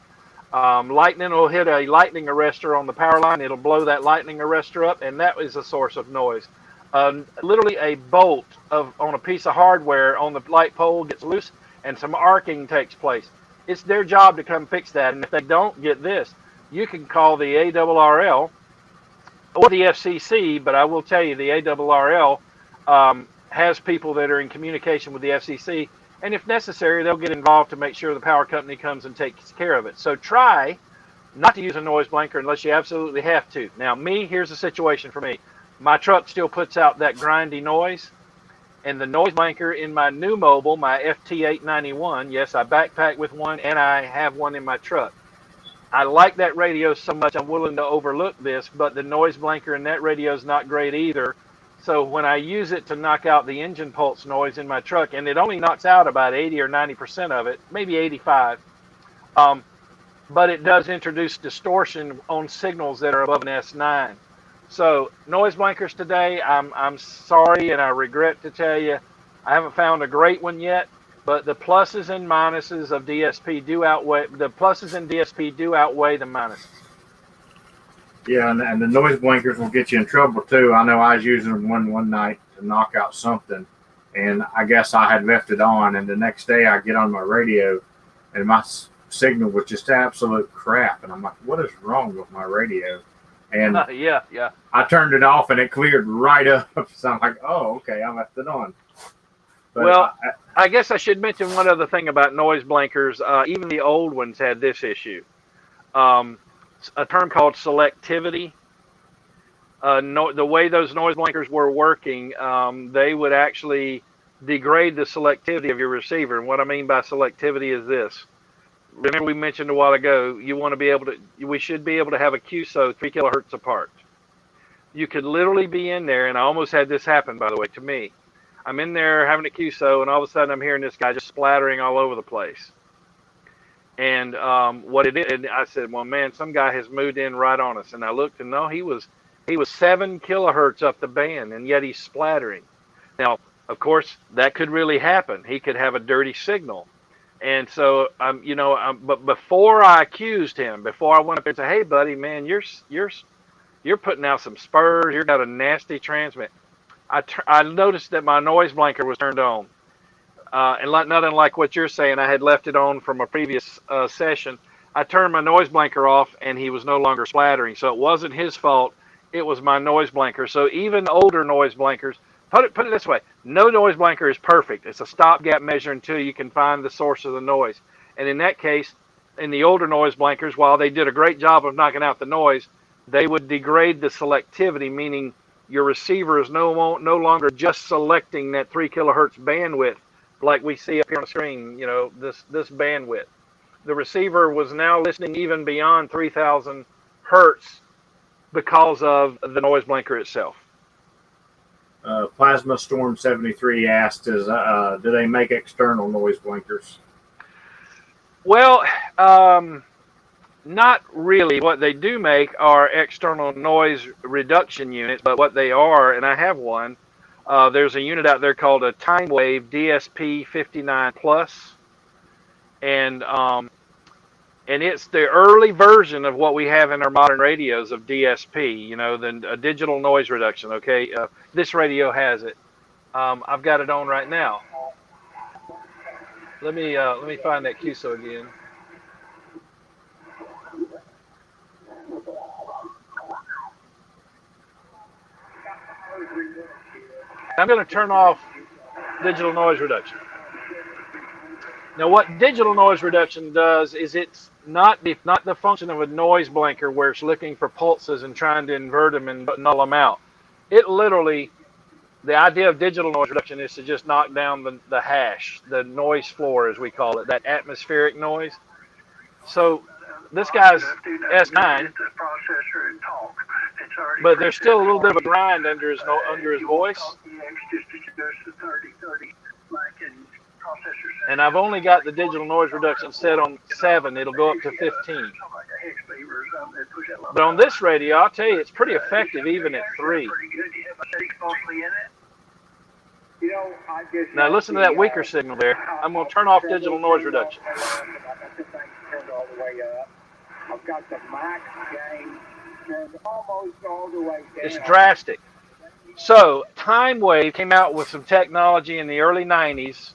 Lightning will hit a lightning arrestor on the power line. It'll blow that lightning arrestor up, and that is a source of noise. Literally a bolt on a piece of hardware on the light pole gets loose, and some arcing takes place. It's their job to come fix that. And if they don't get this, you can call the ARRL or the FCC, but I will tell you the ARRL has people that are in communication with the FCC, and if necessary, they'll get involved to make sure the power company comes and takes care of it. So try not to use a noise blanker unless you absolutely have to. Now, here's the situation for me. My truck still puts out that grindy noise, and the noise blanker in my new mobile, my FT891, yes, I backpack with one, and I have one in my truck. I like that radio so much I'm willing to overlook this, but the noise blanker in that radio is not great either. So when I use it to knock out the engine pulse noise in my truck, and it only knocks out about 80 or 90% of it, maybe 85, but it does introduce distortion on signals that are above an S9. So noise blankers today, I'm sorry and I regret to tell you, I haven't found a great one yet, but the pluses and minuses of DSP do outweigh the minuses. Yeah, and the noise blinkers will get you in trouble too. I know I was using one night to knock out something, and I guess I had left it on, and the next day I get on my radio, and my signal was just absolute crap, and I'm like, what is wrong with my radio? And yeah. I turned it off, and it cleared right up. So I'm like, oh, okay, I left it on. But well, I guess I should mention one other thing about noise blankers. Even the old ones had this issue. A term called selectivity. The way those noise blankers were working, they would actually degrade the selectivity of your receiver. And what I mean by selectivity is this. Remember we mentioned a while ago, we should be able to have a QSO 3 kilohertz apart. You could literally be in there, and I almost had this happen, by the way, to me. I'm in there having a QSO, and all of a sudden I'm hearing this guy just splattering all over the place. And what it is, and I said, well, man, some guy has moved in right on us. And I looked, and no, he was 7 kilohertz up the band, and yet he's splattering. Now, of course, that could really happen. He could have a dirty signal. And so, but before I accused him, before I went up there and said, hey, buddy, man, you're putting out some spurs. You've got a nasty transmit. I noticed that my noise blanker was turned on. And not unlike what you're saying, I had left it on from a previous session. I turned my noise blanker off, and he was no longer splattering. So it wasn't his fault. It was my noise blanker. So even older noise blankers, put it this way, no noise blanker is perfect. It's a stopgap measure until you can find the source of the noise. And in that case, in the older noise blankers, while they did a great job of knocking out the noise, they would degrade the selectivity, meaning your receiver is no longer just selecting that 3 kilohertz bandwidth like we see up here on the screen, this bandwidth. The receiver was now listening even beyond 3,000 hertz because of the noise blanker itself. Plasma Storm 73 asked, do they make external noise blinkers? Well, not really. What they do make are external noise reduction units, but what they are, and I have one, there's a unit out there called a Time Wave DSP 59 Plus, and it's the early version of what we have in our modern radios of DSP, a digital noise reduction. Okay, this radio has it. I've got it on right now. Let me find that QSO again. I'm going to turn off digital noise reduction. Now, what digital noise reduction does is it's not the function of a noise blanker where it's looking for pulses and trying to invert them and null them out. It literally, the idea of digital noise reduction is to just knock down the hash, the noise floor as we call it, that atmospheric noise. So this guy's S9, but there's still a little bit of a grind under his voice. And I've only got the digital noise reduction set on 7. It'll go up to 15. But on this radio, I'll tell you, it's pretty effective even at 3. Now listen to that weaker signal there. I'm going to turn off digital noise reduction. I've got the max gain turned almost all the way down. It's drastic. So Time Wave came out with some technology in the early 90s,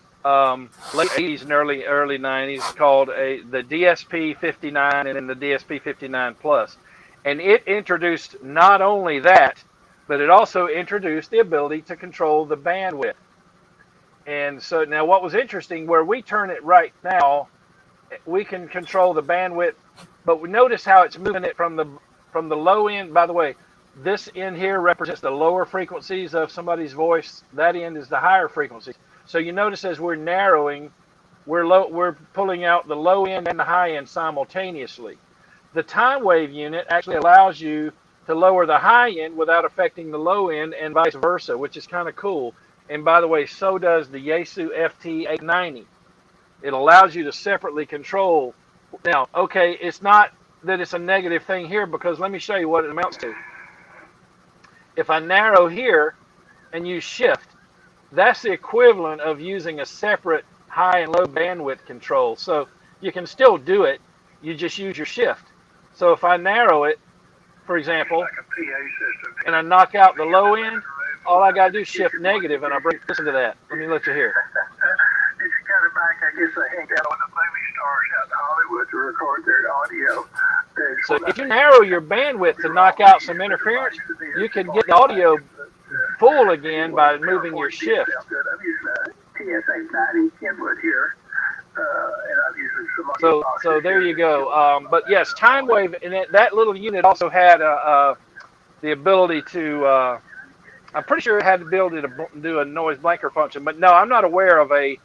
late 80s and early 90s, called the DSP 59 and then the DSP 59 Plus. And it introduced not only that, but it also introduced the ability to control the bandwidth. And so now what was interesting, where we turn it right now, we can control the bandwidth, but we notice how it's moving it from the low end. By the way, this end here represents the lower frequencies of somebody's voice. That end is the higher frequencies. So you notice as we're narrowing, we're pulling out the low end and the high end simultaneously. The time wave unit actually allows you to lower the high end without affecting the low end and vice versa, which is kind of cool. And by the way, so does the Yaesu FT890. It allows you to separately control. Now, okay, it's not that it's a negative thing here, because let me show you what it amounts to. If I narrow here and use shift, that's the equivalent of using a separate high and low bandwidth control. So you can still do it, you just use your shift. So if I narrow it, for example, and I knock out the low end, all I gotta do is shift negative and I listen to that. Let me let you hear. It's kind of like, I guess, I hang out with the movie stars out in Hollywood to record their audio. So if you narrow your bandwidth to knock out some interference, you can get the audio full again by moving your shift. I'm using a TS890 input here, and I'm using some so there you go. But yes, time wave, and that little unit also had the ability to, I'm pretty sure it had the ability to do a noise blanker function, but no, I'm not aware of a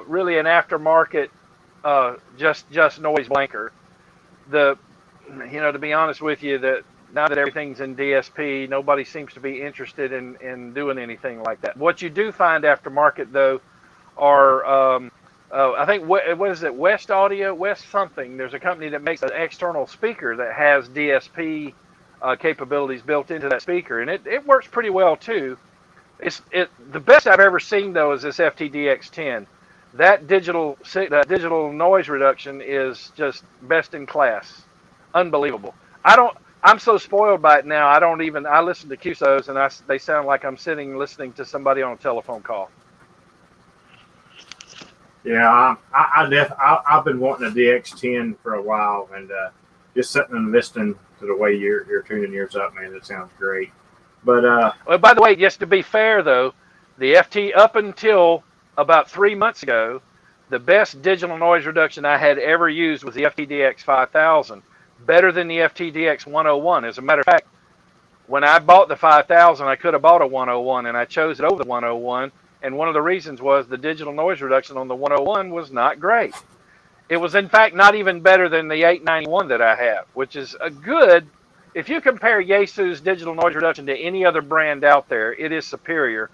really an aftermarket just noise blanker. To be honest with you, that now that everything's in DSP, nobody seems to be interested in doing anything like that. What you do find aftermarket though are I think what is it, West something. There's a company that makes an external speaker that has DSP capabilities built into that speaker, and it works pretty well too. The best I've ever seen though is this FTDX10. That digital noise reduction is just best in class, unbelievable. I'm so spoiled by it now. I listen to QSOs and they sound like I'm listening to somebody on a telephone call. Yeah, I've been wanting a DX10 for a while, and just sitting and listening to the way you're tuning yours up, man, it sounds great. But well, by the way, just to be fair though, the FT up until about 3 months ago, the best digital noise reduction I had ever used was the FTDX 5000, better than the FTDX 101. As a matter of fact, when I bought the 5000, I could have bought a 101, and I chose it over the 101. And one of the reasons was the digital noise reduction on the 101 was not great. It was, in fact, not even better than the 891 that I have, which is a good. If you compare Yaesu's digital noise reduction to any other brand out there, it is superior.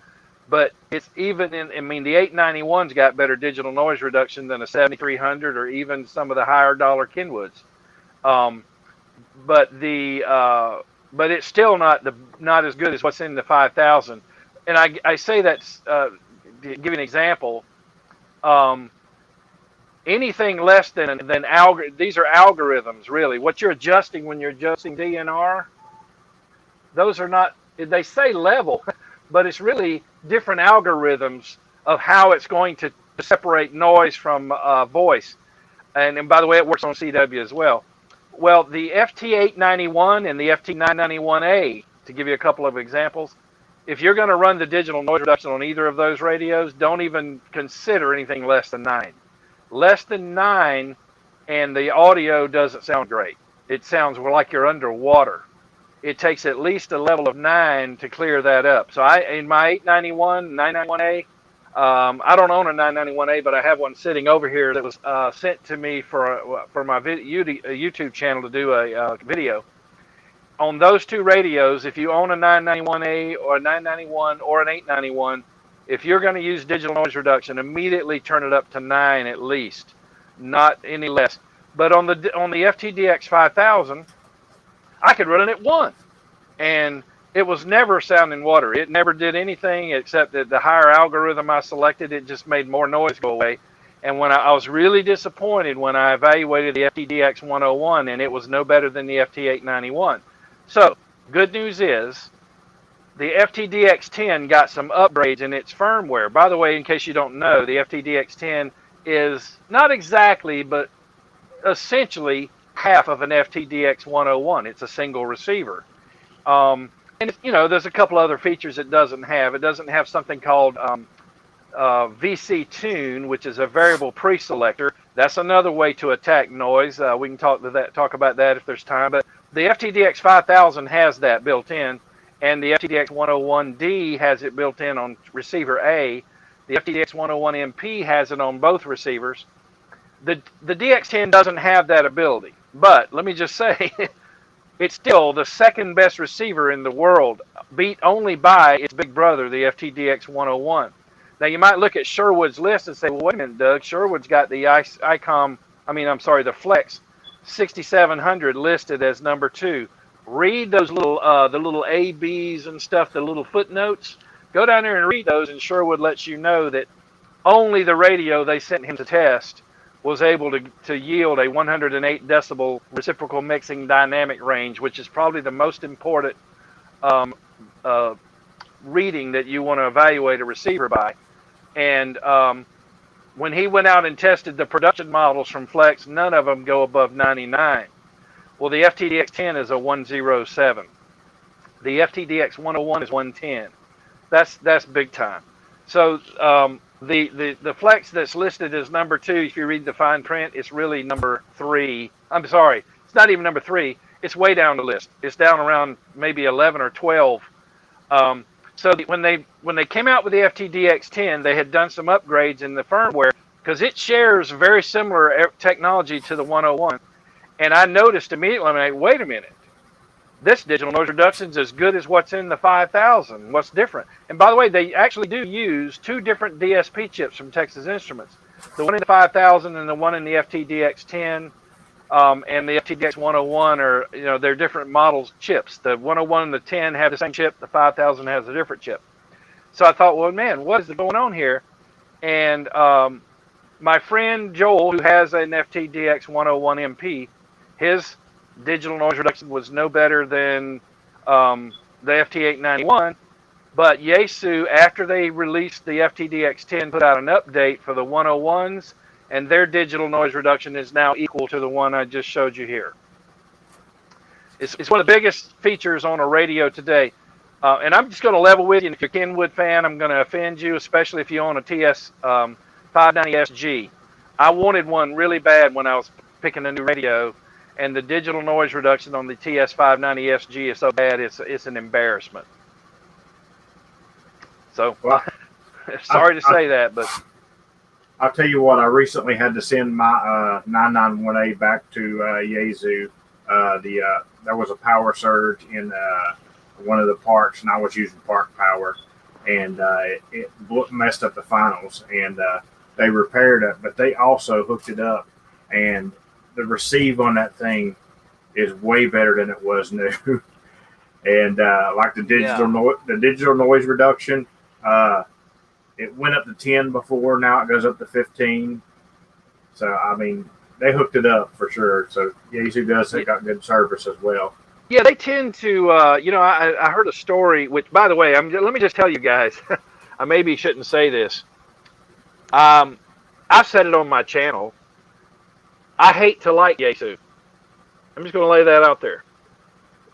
But it's even the 891's got better digital noise reduction than a 7300 or even some of the higher dollar Kenwoods. But it's still not as good as what's in the 5000. And I say that to give you an example. Anything less than these are algorithms really. What you're adjusting when you're adjusting DNR, those are not. They say level, but it's really different algorithms of how it's going to separate noise from voice. And by the way, it works on CW as well. Well, the FT891 and the FT991A, to give you a couple of examples, if you're going to run the digital noise reduction on either of those radios, don't even consider anything less than 9. Less than 9, and the audio doesn't sound great. It sounds like you're underwater. It takes at least a level of 9 to clear that up. So in my 891, 991A, I don't own a 991A, but I have one sitting over here that was sent to me for my YouTube channel to do a video. On those two radios, if you own a 991A or a 991 or an 891, if you're going to use digital noise reduction, immediately turn it up to 9 at least, not any less. But on the FTDX 5000, I could run it at 1, and it was never sounding water. It never did anything except that the higher algorithm I selected, it just made more noise go away. And when I was really disappointed when I evaluated the FTDX 101, and it was no better than the FT891. So, good news is the FTDX 10 got some upgrades in its firmware. By the way, in case you don't know, the FTDX 10 is not exactly, but essentially half of an FTDX 101. It's a single receiver. And there's a couple other features it doesn't have. It doesn't have something called VC tune, which is a variable pre-selector. That's another way to attack noise. We can talk about that if there's time. But the FTDX 5000 has that built in, and the FTDX 101D has it built in on receiver A. The FTDX 101MP has it on both receivers. The DX10 doesn't have that ability. But let me just say, it's still the second best receiver in the world, beat only by its big brother, the FTDX 101. Now, you might look at Sherwood's list and say, well, wait a minute, Doug. Sherwood's got the the Flex 6700 listed as number 2. Read those the little ABs and stuff, the little footnotes. Go down there and read those, and Sherwood lets you know that only the radio they sent him to test was able to yield a 108 decibel reciprocal mixing dynamic range, which is probably the most important reading that you want to evaluate a receiver by. And when he went out and tested the production models from Flex, none of them go above 99. Well, the FTDX 10 is a 107. The FTDX 101 is 110. That's big time. So the Flex that's listed as number 2, if you read the fine print, it's really number 3. I'm sorry, it's not even number 3. It's way down the list. It's down around maybe 11 or 12. So when they came out with the FTDX 10, they had done some upgrades in the firmware because it shares very similar technology to the 101. And I noticed immediately, I'm like, wait a minute. This digital noise reduction is as good as what's in the 5000. What's different? And by the way, they actually do use 2 different DSP chips from Texas Instruments. The one in the 5000 and the one in the FTDX 10 and the FTDX 101 are, they're different models chips. The 101 and the 10 have the same chip. The 5000 has a different chip. So I thought, well, man, what is going on here? And my friend Joel, who has an FTDX 101 MP, his digital noise reduction was no better than the FT891, but Yaesu, after they released the FTDX 10, put out an update for the 101s, and their digital noise reduction is now equal to the one I just showed you here. It's one of the biggest features on a radio today. And I'm just going to level with you, and if you're a Kenwood fan, I'm going to offend you, especially if you own a TS 590SG. I wanted one really bad when I was picking a new radio, and the digital noise reduction on the TS590SG is so bad it's an embarrassment. So, well, sorry to say that, but I'll tell you what. I recently had to send my 991A back to Yaesu. There was a power surge in one of the parks, and I was using park power, and it messed up the finals, and they repaired it, but they also hooked it up, and the receive on that thing is way better than it was new. And like the digital noise reduction, it went up to 10 before. Now it goes up to 15. So I mean, they hooked it up for sure. So Yaesu does have got good service as well. Yeah, they tend to. I heard a story. Which, by the way, let me just tell you guys. I maybe shouldn't say this. I've said it on my channel. I hate to like Yaesu. I'm just going to lay that out there.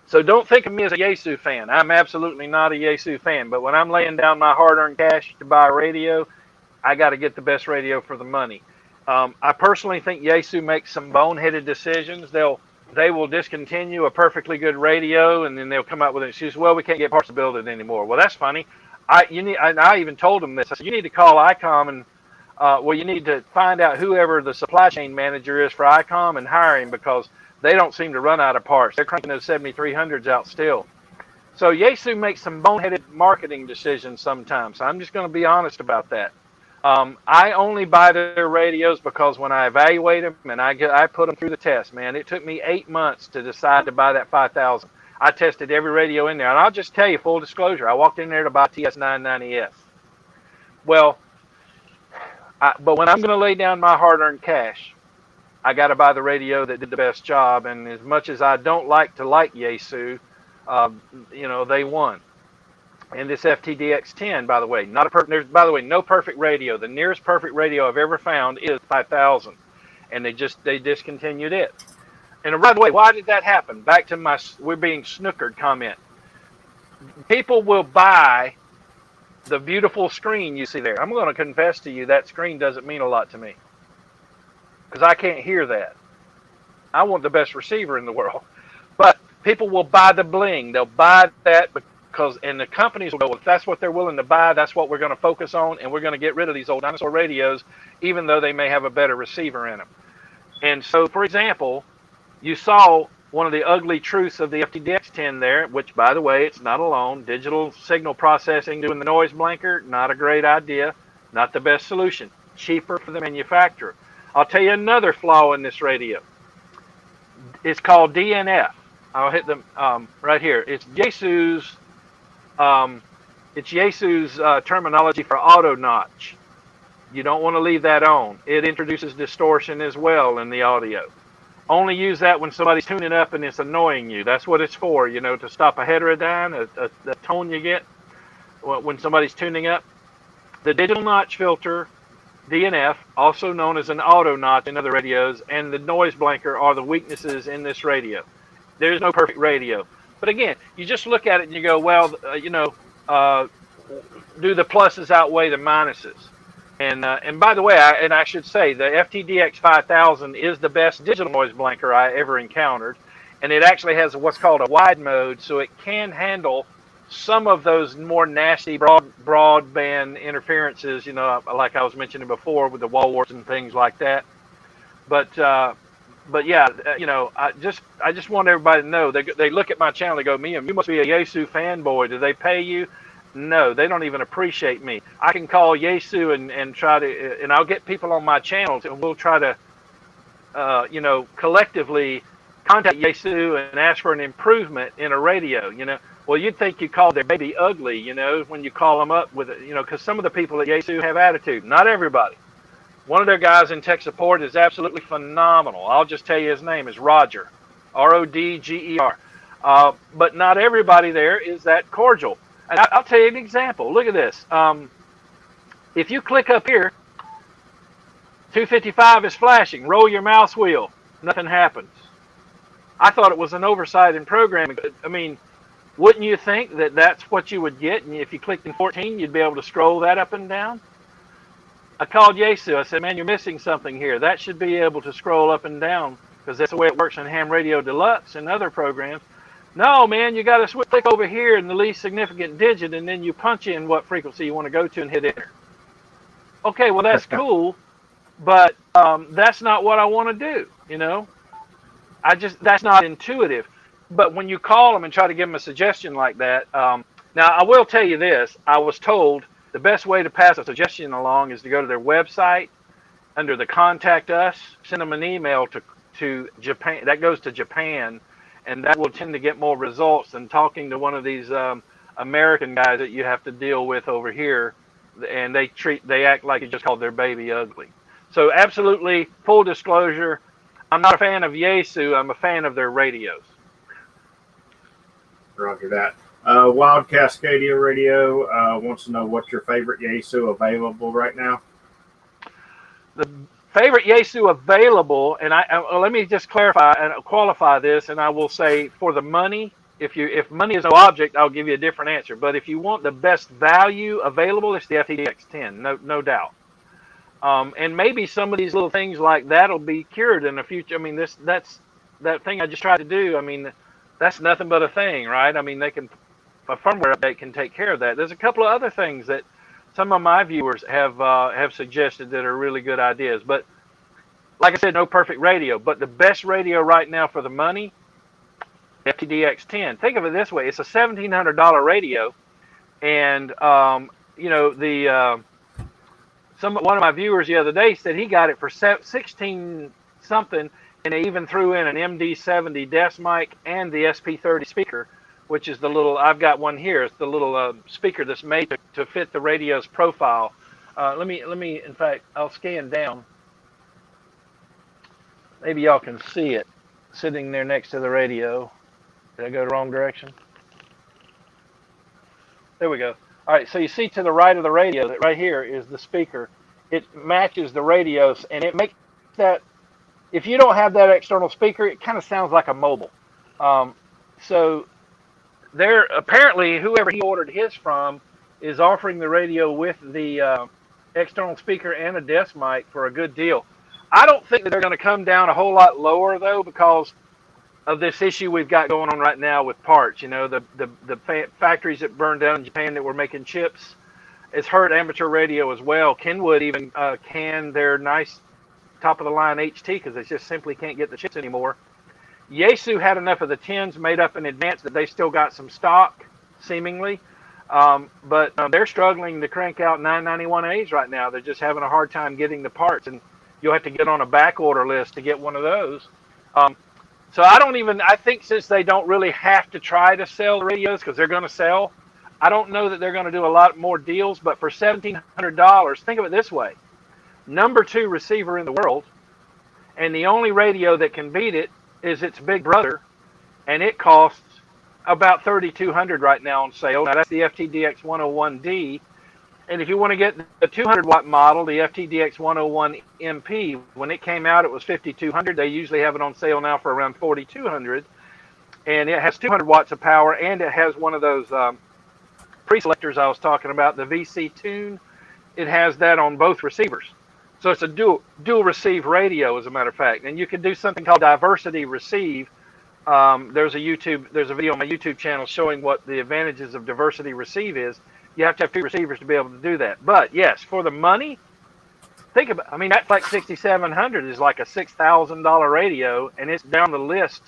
So don't think of me as a Yaesu fan. I'm absolutely not a Yaesu fan. But when I'm laying down my hard-earned cash to buy a radio, I got to get the best radio for the money. I personally think Yaesu makes some boneheaded decisions. They will discontinue a perfectly good radio, and then they'll come out with an excuse. Well, we can't get parts to build it anymore. Well, that's funny. I even told them this. I said, you need to call ICOM and you need to find out whoever the supply chain manager is for ICOM and hire him, because they don't seem to run out of parts. They're cranking those 7300s out still. So Yaesu makes some boneheaded marketing decisions sometimes. I'm just going to be honest about that. I only buy their radios because when I evaluate them and I put them through the test, man, it took me 8 months to decide to buy that 5000. I tested every radio in there, and I'll just tell you, full disclosure, I walked in there to buy TS990S. Well, but when I'm going to lay down my hard-earned cash, I got to buy the radio that did the best job. And as much as I don't like Yaesu, they won. And this FTDX10, by the way, there's, by the way, no perfect radio. The nearest perfect radio I've ever found is 5000, and they discontinued it. And by the way, why did that happen? Back to my "we're being snookered" comment. People will buy the beautiful screen you see there. I'm going to confess to you that screen doesn't mean a lot to me because I can't hear that. I want the best receiver in the world. But people will buy the bling. They'll buy that because, and the companies will go, well, if that's what they're willing to buy, that's what we're going to focus on, and we're going to get rid of these old dinosaur radios, even though they may have a better receiver in them. And so, for example, you saw one of the ugly truths of the FTDX10 there, which, by the way, it's not alone. Digital signal processing doing the noise blanker, not a great idea, not the best solution. Cheaper for the manufacturer. I'll tell you another flaw in this radio. It's called DNF. I'll hit them right here. It's Yaesu's terminology for auto notch. You don't want to leave that on. It introduces distortion as well in the audio. Only use that when somebody's tuning up and it's annoying you. That's what it's for, to stop a heterodyne, the tone you get when somebody's tuning up. The digital notch filter, DNF, also known as an auto notch in other radios, and the noise blanker are the weaknesses in this radio. There's no perfect radio. But again, you just look at it and you go, well, do the pluses outweigh the minuses? And by the way, I should say, the FTDX 5000 is the best digital noise blanker I ever encountered. And it actually has what's called a wide mode, so it can handle some of those more nasty broadband interferences, like I was mentioning before with the wall warts and things like that. But yeah, I just want everybody to know, they look at my channel, they go, "Miam, you must be a Yaesu fanboy. Do they pay you?" No, they don't even appreciate me. I can call Yaesu and try to, and I'll get people on my channel, and we'll try to, collectively contact Yaesu and ask for an improvement in a radio. Well, you'd think you called their baby ugly, when you call them up with it, because some of the people at Yaesu have attitude. Not everybody. One of their guys in tech support is absolutely phenomenal. I'll just tell you his name is Roger, Rodger. But not everybody there is that cordial. And I'll tell you an example. Look at this. If you click up here, 255 is flashing. Roll your mouse wheel. Nothing happens. I thought it was an oversight in programming. I mean, wouldn't you think that that's what you would get? And if you clicked in 14, you'd be able to scroll that up and down? I called Yaesu. I said, man, you're missing something here. That should be able to scroll up and down because that's the way it works in Ham Radio Deluxe and other programs. No, man, you got to click over here in the least significant digit, and then you punch in what frequency you want to go to and hit enter. Okay, well, that's cool, but that's not what I want to do, that's not intuitive. But when you call them and try to give them a suggestion like that, now I will tell you this. I was told the best way to pass a suggestion along is to go to their website, under the Contact Us, send them an email to Japan. That goes to Japan. And that will tend to get more results than talking to one of these American guys that you have to deal with over here, and they act like you just called their baby ugly. So absolutely, full disclosure, I'm not a fan of Yaesu. I'm a fan of their radios. Roger that. Wild Cascadia Radio wants to know what's your favorite Yaesu available right now. The favorite Yaesu available, and let me just clarify and qualify this, and I will say for the money, if money is no object, I'll give you a different answer. But if you want the best value available, it's the FTDX10, no doubt. And maybe some of these little things like that will be cured in the future. I mean, that's that thing I just tried to do. I mean, that's nothing but a thing, right? I mean, a firmware update can take care of that. There's a couple of other things that some of my viewers have suggested that are really good ideas. But like I said, no perfect radio. But the best radio right now for the money, FTDX10. Think of it this way: it's a $1,700 radio, and one of my viewers the other day said he got it for 16 something, and they even threw in an MD70 desk mic and the SP30 speaker, which is the little, I've got one here. It's the little speaker that's made to fit the radio's profile. Let me, in fact, I'll scan down. Maybe y'all can see it sitting there next to the radio. Did I go the wrong direction? There we go. All right, so you see to the right of the radio that right here is the speaker. It matches the radios, and it makes that, if you don't have that external speaker, it kind of sounds like a mobile. So there, apparently, whoever he ordered his from is offering the radio with the external speaker and a desk mic for a good deal. I don't think that they're going to come down a whole lot lower, though, because of this issue we've got going on right now with parts. You know, the factories that burned down in Japan that were making chips, it's hurt amateur radio as well. Kenwood even canned their nice top-of-the-line HT because they just simply can't get the chips anymore. Yaesu had enough of the tins made up in advance that they still got some stock, seemingly. But they're struggling to crank out 991As right now. They're just having a hard time getting the parts, and you'll have to get on a back order list to get one of those. So I think since they don't really have to try to sell the radios because they're going to sell, I don't know that they're going to do a lot more deals. But for $1,700, think of it this way. Number 2 receiver in the world, and the only radio that can beat it is its big brother, and it costs about $3,200 right now on sale. Now that's the FTDX 101D, and if you want to get the 200-watt model, the FTDX 101 MP, when it came out, it was $5,200. They usually have it on sale now for around $4,200, and it has 200 watts of power, and it has one of those pre-selectors I was talking about, the VC Tune. It has that on both receivers. So it's a dual receive radio, as a matter of fact. And you can do something called diversity receive. There's a video on my YouTube channel showing what the advantages of diversity receive is. You have to have 2 receivers to be able to do that. But yes, for the money, think about, I mean, that Flex 6700 is like a $6,000 radio, and it's down the list,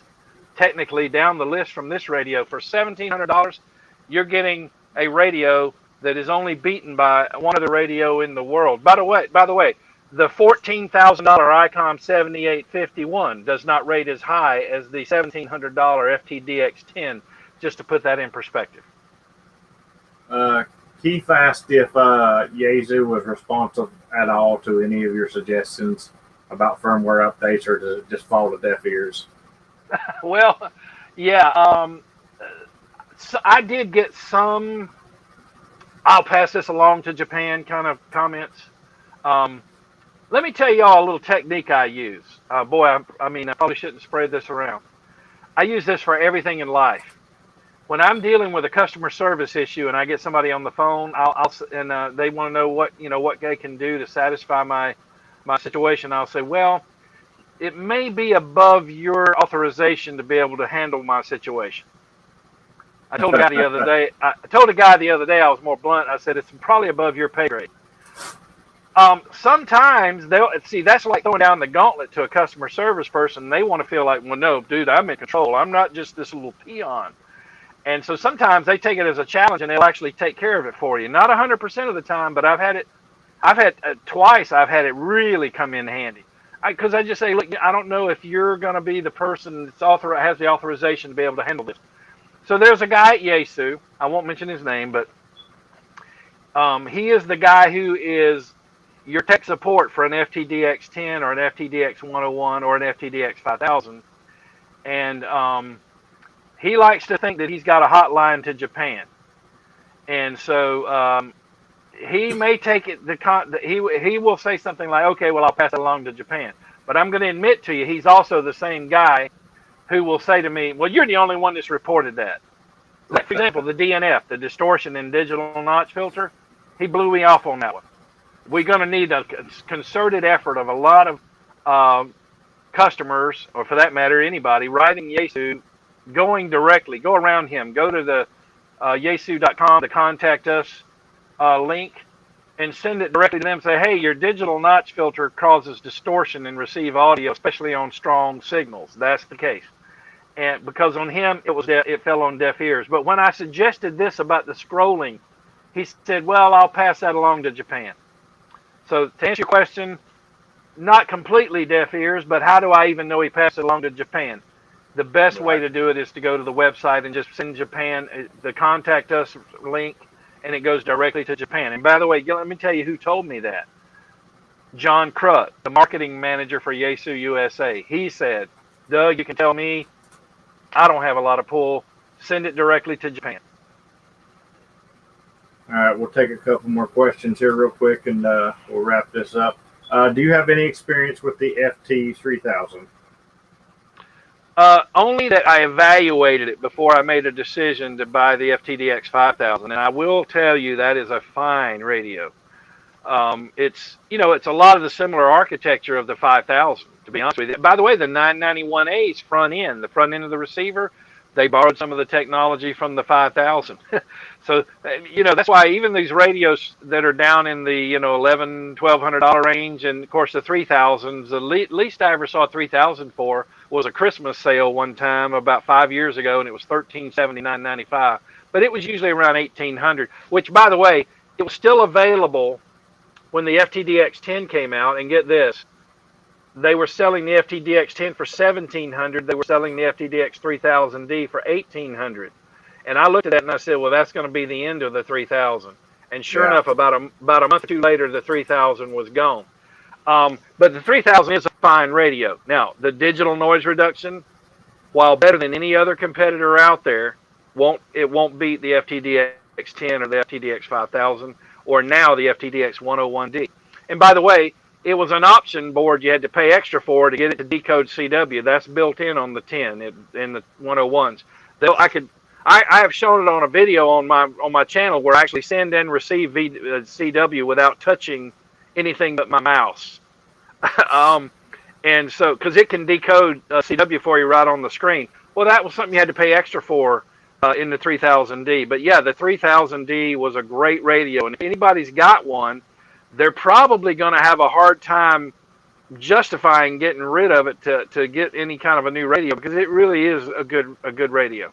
technically down the list from this radio. For $1,700, you're getting a radio that is only beaten by one other radio in the world. By the way, the $14,000 ICOM 7851 does not rate as high as the $1,700 FTDX10, just to put that in perspective. Keith asked if Yaesu was responsive at all to any of your suggestions about firmware updates, or does it just fall to deaf ears? Well, yeah, so I did get some, I'll pass this along to Japan kind of comments. Let me tell y'all a little technique I use. I probably shouldn't spread this around. I use this for everything in life. When I'm dealing with a customer service issue and I get somebody on the phone, they want to know what they can do to satisfy my situation, I'll say, well, it may be above your authorization to be able to handle my situation. I told a guy the other day. I was more blunt. I said it's probably above your pay grade. Sometimes they'll see, that's like throwing down the gauntlet to a customer service person. They want to feel like, well, no, dude, I'm in control. I'm not just this little peon. And so sometimes they take it as a challenge and they'll actually take care of it for you. Not 100% of the time, but I've had twice I've had it really come in handy. Because I just say, look, I don't know if you're going to be the person that's has the authorization to be able to handle this. So there's a guy at Yaesu. I won't mention his name, but he is the guy who is your tech support for an FTDX 10 or an FTDX 101 or an FTDX 5000. And he likes to think that he's got a hotline to Japan. And so he may take it, he will say something like, okay, well, I'll pass it along to Japan. But I'm going to admit to you, he's also the same guy who will say to me, well, you're the only one that's reported that. Like, for example, the DNF, the distortion in digital notch filter, he blew me off on that one. We're going to need a concerted effort of a lot of customers, or for that matter, anybody, writing Yaesu, go around him, go to the yaesu.com, the contact us link, and send it directly to them. Say, hey, your digital notch filter causes distortion in receive audio, especially on strong signals. That's the case. And because on him, it fell on deaf ears. But when I suggested this about the scrolling, he said, well, I'll pass that along to Japan. So to answer your question, not completely deaf ears, but how do I even know he passed it along to Japan? The best way Right. to do it is to go to the website and just send Japan the contact us link, and it goes directly to Japan. And by the way, let me tell you who told me that. John Krut, the marketing manager for Yaesu USA. He said, Doug, you can tell me I don't have a lot of pull. Send it directly to Japan. All right, we'll take a couple more questions here real quick, and we'll wrap this up. Do you have any experience with the FT3000? Only that I evaluated it before I made a decision to buy the FTDX 5000, and I will tell you that is a fine radio. It's a lot of the similar architecture of the 5000. To be honest with you. By the way, the 991A's the front end of the receiver, they borrowed some of the technology from the 5000. So that's why even these radios that are down in the $1,100-$1,200 range, and of course the 3000s, the least I ever saw 3000 for was a Christmas sale one time about 5 years ago, and it was $1,379.95. But it was usually around $1,800, which, by the way, it was still available when the FTDX10 came out. And get this, they were selling the FTDX10 for $1,700. They were selling the FTDX 3000D for $1,800. And I looked at that and I said, well, that's going to be the end of the 3000. And sure enough, about a month or two later, the 3000 was gone. But the 3000 is a fine radio. Now, the digital noise reduction, while better than any other competitor out there, won't beat the FTDX10 or the FTDX 5000 or now the FTDX 101D. And by the way, it was an option board you had to pay extra for to get it to decode CW. That's built in on the 10 in the 101s. I have shown it on a video on my channel where I actually send and receive CW without touching anything but my mouse. And so, because it can decode CW for you right on the screen. Well, that was something you had to pay extra for in the 3000D. But yeah, the 3000D was a great radio. And if anybody's got one, they're probably going to have a hard time justifying getting rid of it to get any kind of a new radio, because it really is a good radio.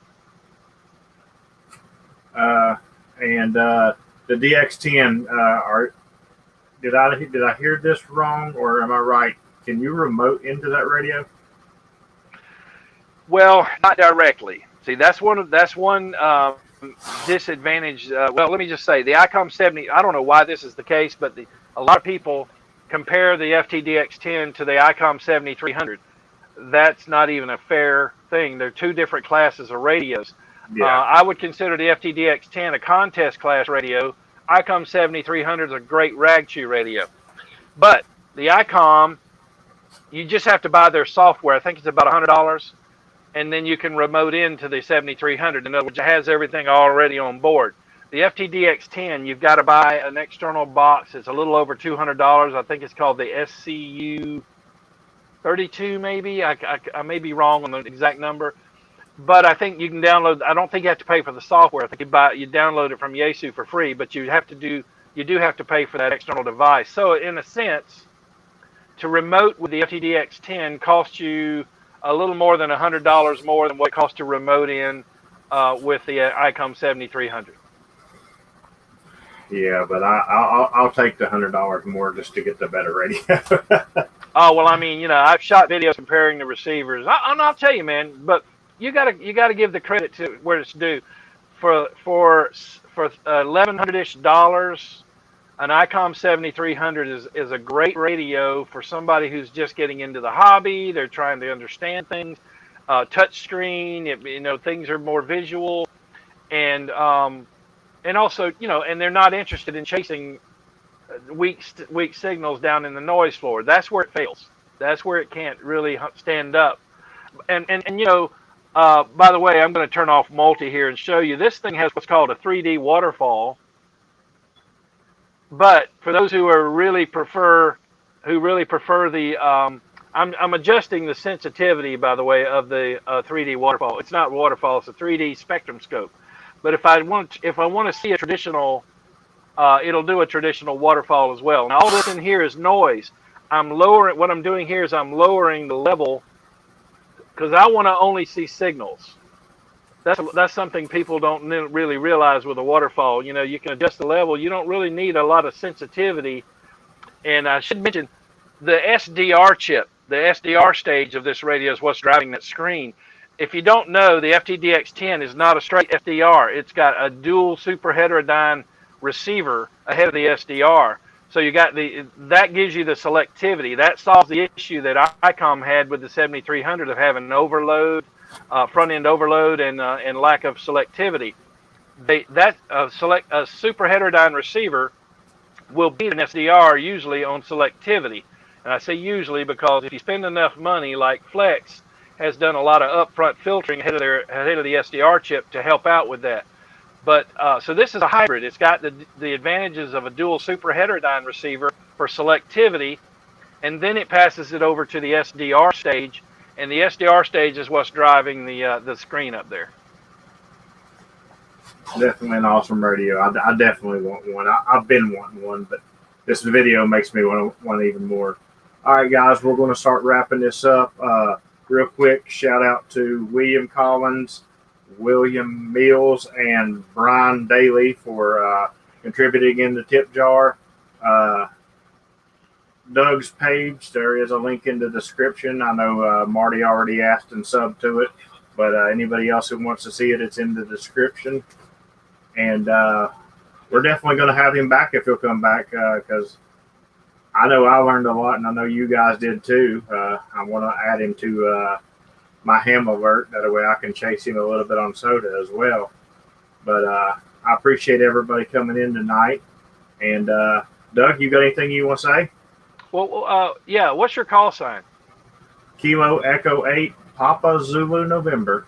And the DX10, did I hear this wrong, or am I right? Can you remote into that radio? Well, not directly. See, that's one disadvantage. Well, let me just say the ICOM 70. I don't know why this is the case, but a lot of people compare the FTDX10 to the ICOM 7300. That's not even a fair thing. They're two different classes of radios. Yeah. I would consider the FTDX10 a contest class radio. ICOM 7300 is a great rag chew radio. But the ICOM, you just have to buy their software. I think it's about $100. And then you can remote into the 7300. In other words, it has everything already on board. The FTDX10, you've got to buy an external box. It's a little over $200. I think it's called the SCU 32, maybe. I may be wrong on the exact number. But I think you can download. I don't think you have to pay for the software. I think you download it from Yaesu for free. But you do have to pay for that external device. So in a sense, to remote with the FTDX10 costs you a little more than $100 more than what it costs to remote in with the ICOM 7300. Yeah, but I'll take the $100 more just to get the better radio. Oh well, I mean, I've shot videos comparing the receivers. I'll tell you, man. But you gotta give the credit to where it's due. For $1,100-ish, an ICOM 7300 is a great radio for somebody who's just getting into the hobby. They're trying to understand things. Touch screen, things are more visual, and also, and they're not interested in chasing weak signals down in the noise floor. That's where it fails. That's where it can't really stand up. And by the way, I'm going to turn off multi here and show you. This thing has what's called a 3D waterfall. But for those who really prefer the, I'm adjusting the sensitivity, by the way, of the 3D waterfall. It's not waterfall; it's a 3D spectrum scope. But if I want to see a traditional, it'll do a traditional waterfall as well. Now all this in here is noise. What I'm doing here is I'm lowering the level because I want to only see signals. That's something people don't really realize with a waterfall. You can adjust the level. You don't really need a lot of sensitivity. And I should mention, the SDR chip, the SDR stage of this radio is what's driving that screen. If you don't know, the FTDX10 is not a straight SDR. It's got a dual super heterodyne receiver ahead of the SDR. So you got that gives you the selectivity. That solves the issue that ICOM had with the 7300 of having overload, front end overload, and lack of selectivity. A super heterodyne receiver will beat an SDR usually on selectivity. And I say usually because if you spend enough money, like Flex has done a lot of upfront filtering ahead of the SDR chip to help out with that. But so this is a hybrid. It's got the advantages of a dual super heterodyne receiver for selectivity, and then it passes it over to the SDR stage, and the SDR stage is what's driving the screen up there. Definitely an awesome radio. I definitely want one. I've been wanting one, but this video makes me want even more. All right, guys, we're going to start wrapping this up. Real quick, shout out to William Collins, William Mills, and Brian Daly for contributing in the tip jar. Doug's page, there is a link in the description. I know Marty already asked and subbed to it, but anybody else who wants to see it, it's in the description. And we're definitely going to have him back if he'll come back, because I know I learned a lot, and I know you guys did too. I want to add him to my ham alert. That way I can chase him a little bit on soda as well. But I appreciate everybody coming in tonight. And Doug, you got anything you want to say? Well, yeah. What's your call sign? Kilo Echo 8 Papa Zulu November.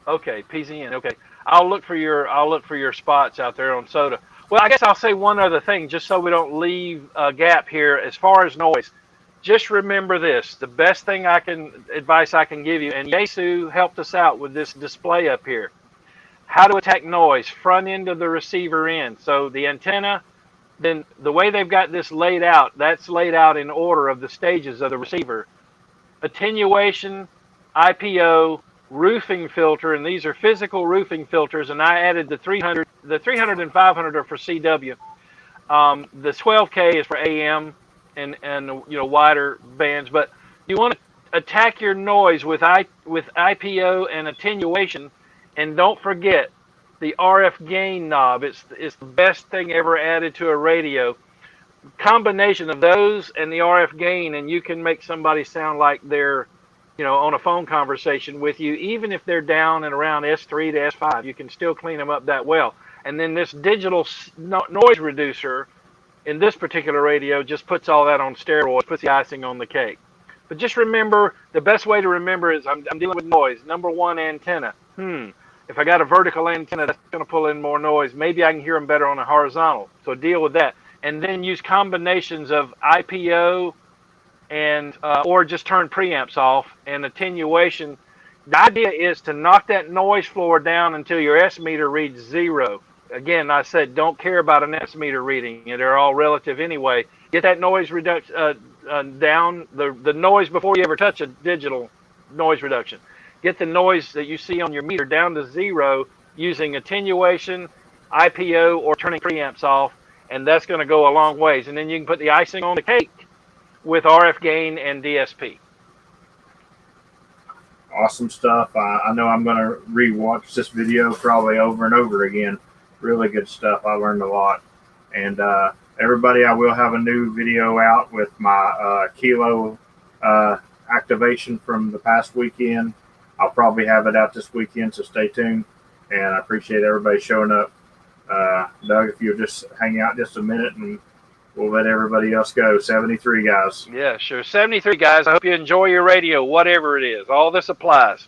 Okay, PZN. Okay, I'll look for your spots out there on soda. Well, I guess I'll say one other thing, just so we don't leave a gap here as far as noise. Just remember this: the best advice I can give you, and Yasu helped us out with this display up here. How to attack noise, front end of the receiver end. So the antenna, then the way they've got this laid out, that's laid out in order of the stages of the receiver. Attenuation, IPO, roofing filter, and these are physical roofing filters, and I added the 300 and 500 are for CW. The 12K is for AM and wider bands, but you want to attack your noise with IPO and attenuation, and don't forget the RF gain knob. It's the best thing ever added to a radio. Combination of those and the RF gain, and you can make somebody sound like they're on a phone conversation with you, even if they're down and around S3 to S5, you can still clean them up that well. And then this digital noise reducer in this particular radio just puts all that on steroids, puts the icing on the cake. But just remember, the best way to remember is I'm dealing with noise. Number one, antenna. If I got a vertical antenna, that's going to pull in more noise. Maybe I can hear them better on a horizontal. So deal with that. And then use combinations of IPO and or just turn preamps off and attenuation. The idea is to knock that noise floor down until your S meter reads 0. Again, I said don't care about an S meter reading. They're all relative anyway. Get that noise reduction down, the noise before you ever touch a digital noise reduction. Get the noise that you see on your meter down to 0 using attenuation, IPO, or turning preamps off, and that's going to go a long ways. And then you can put the icing on the cake with RF gain and DSP. Awesome stuff. I know I'm going to re-watch this video probably over and over again. Really good stuff. I learned a lot. And everybody, I will have a new video out with my Kilo activation from the past weekend. I'll probably have it out this weekend, so stay tuned. And I appreciate everybody showing up. Doug, if you'll just hang out just a minute and we'll let everybody else go. 73 guys. Yeah, sure. 73 guys. I hope you enjoy your radio, whatever it is. All this applies.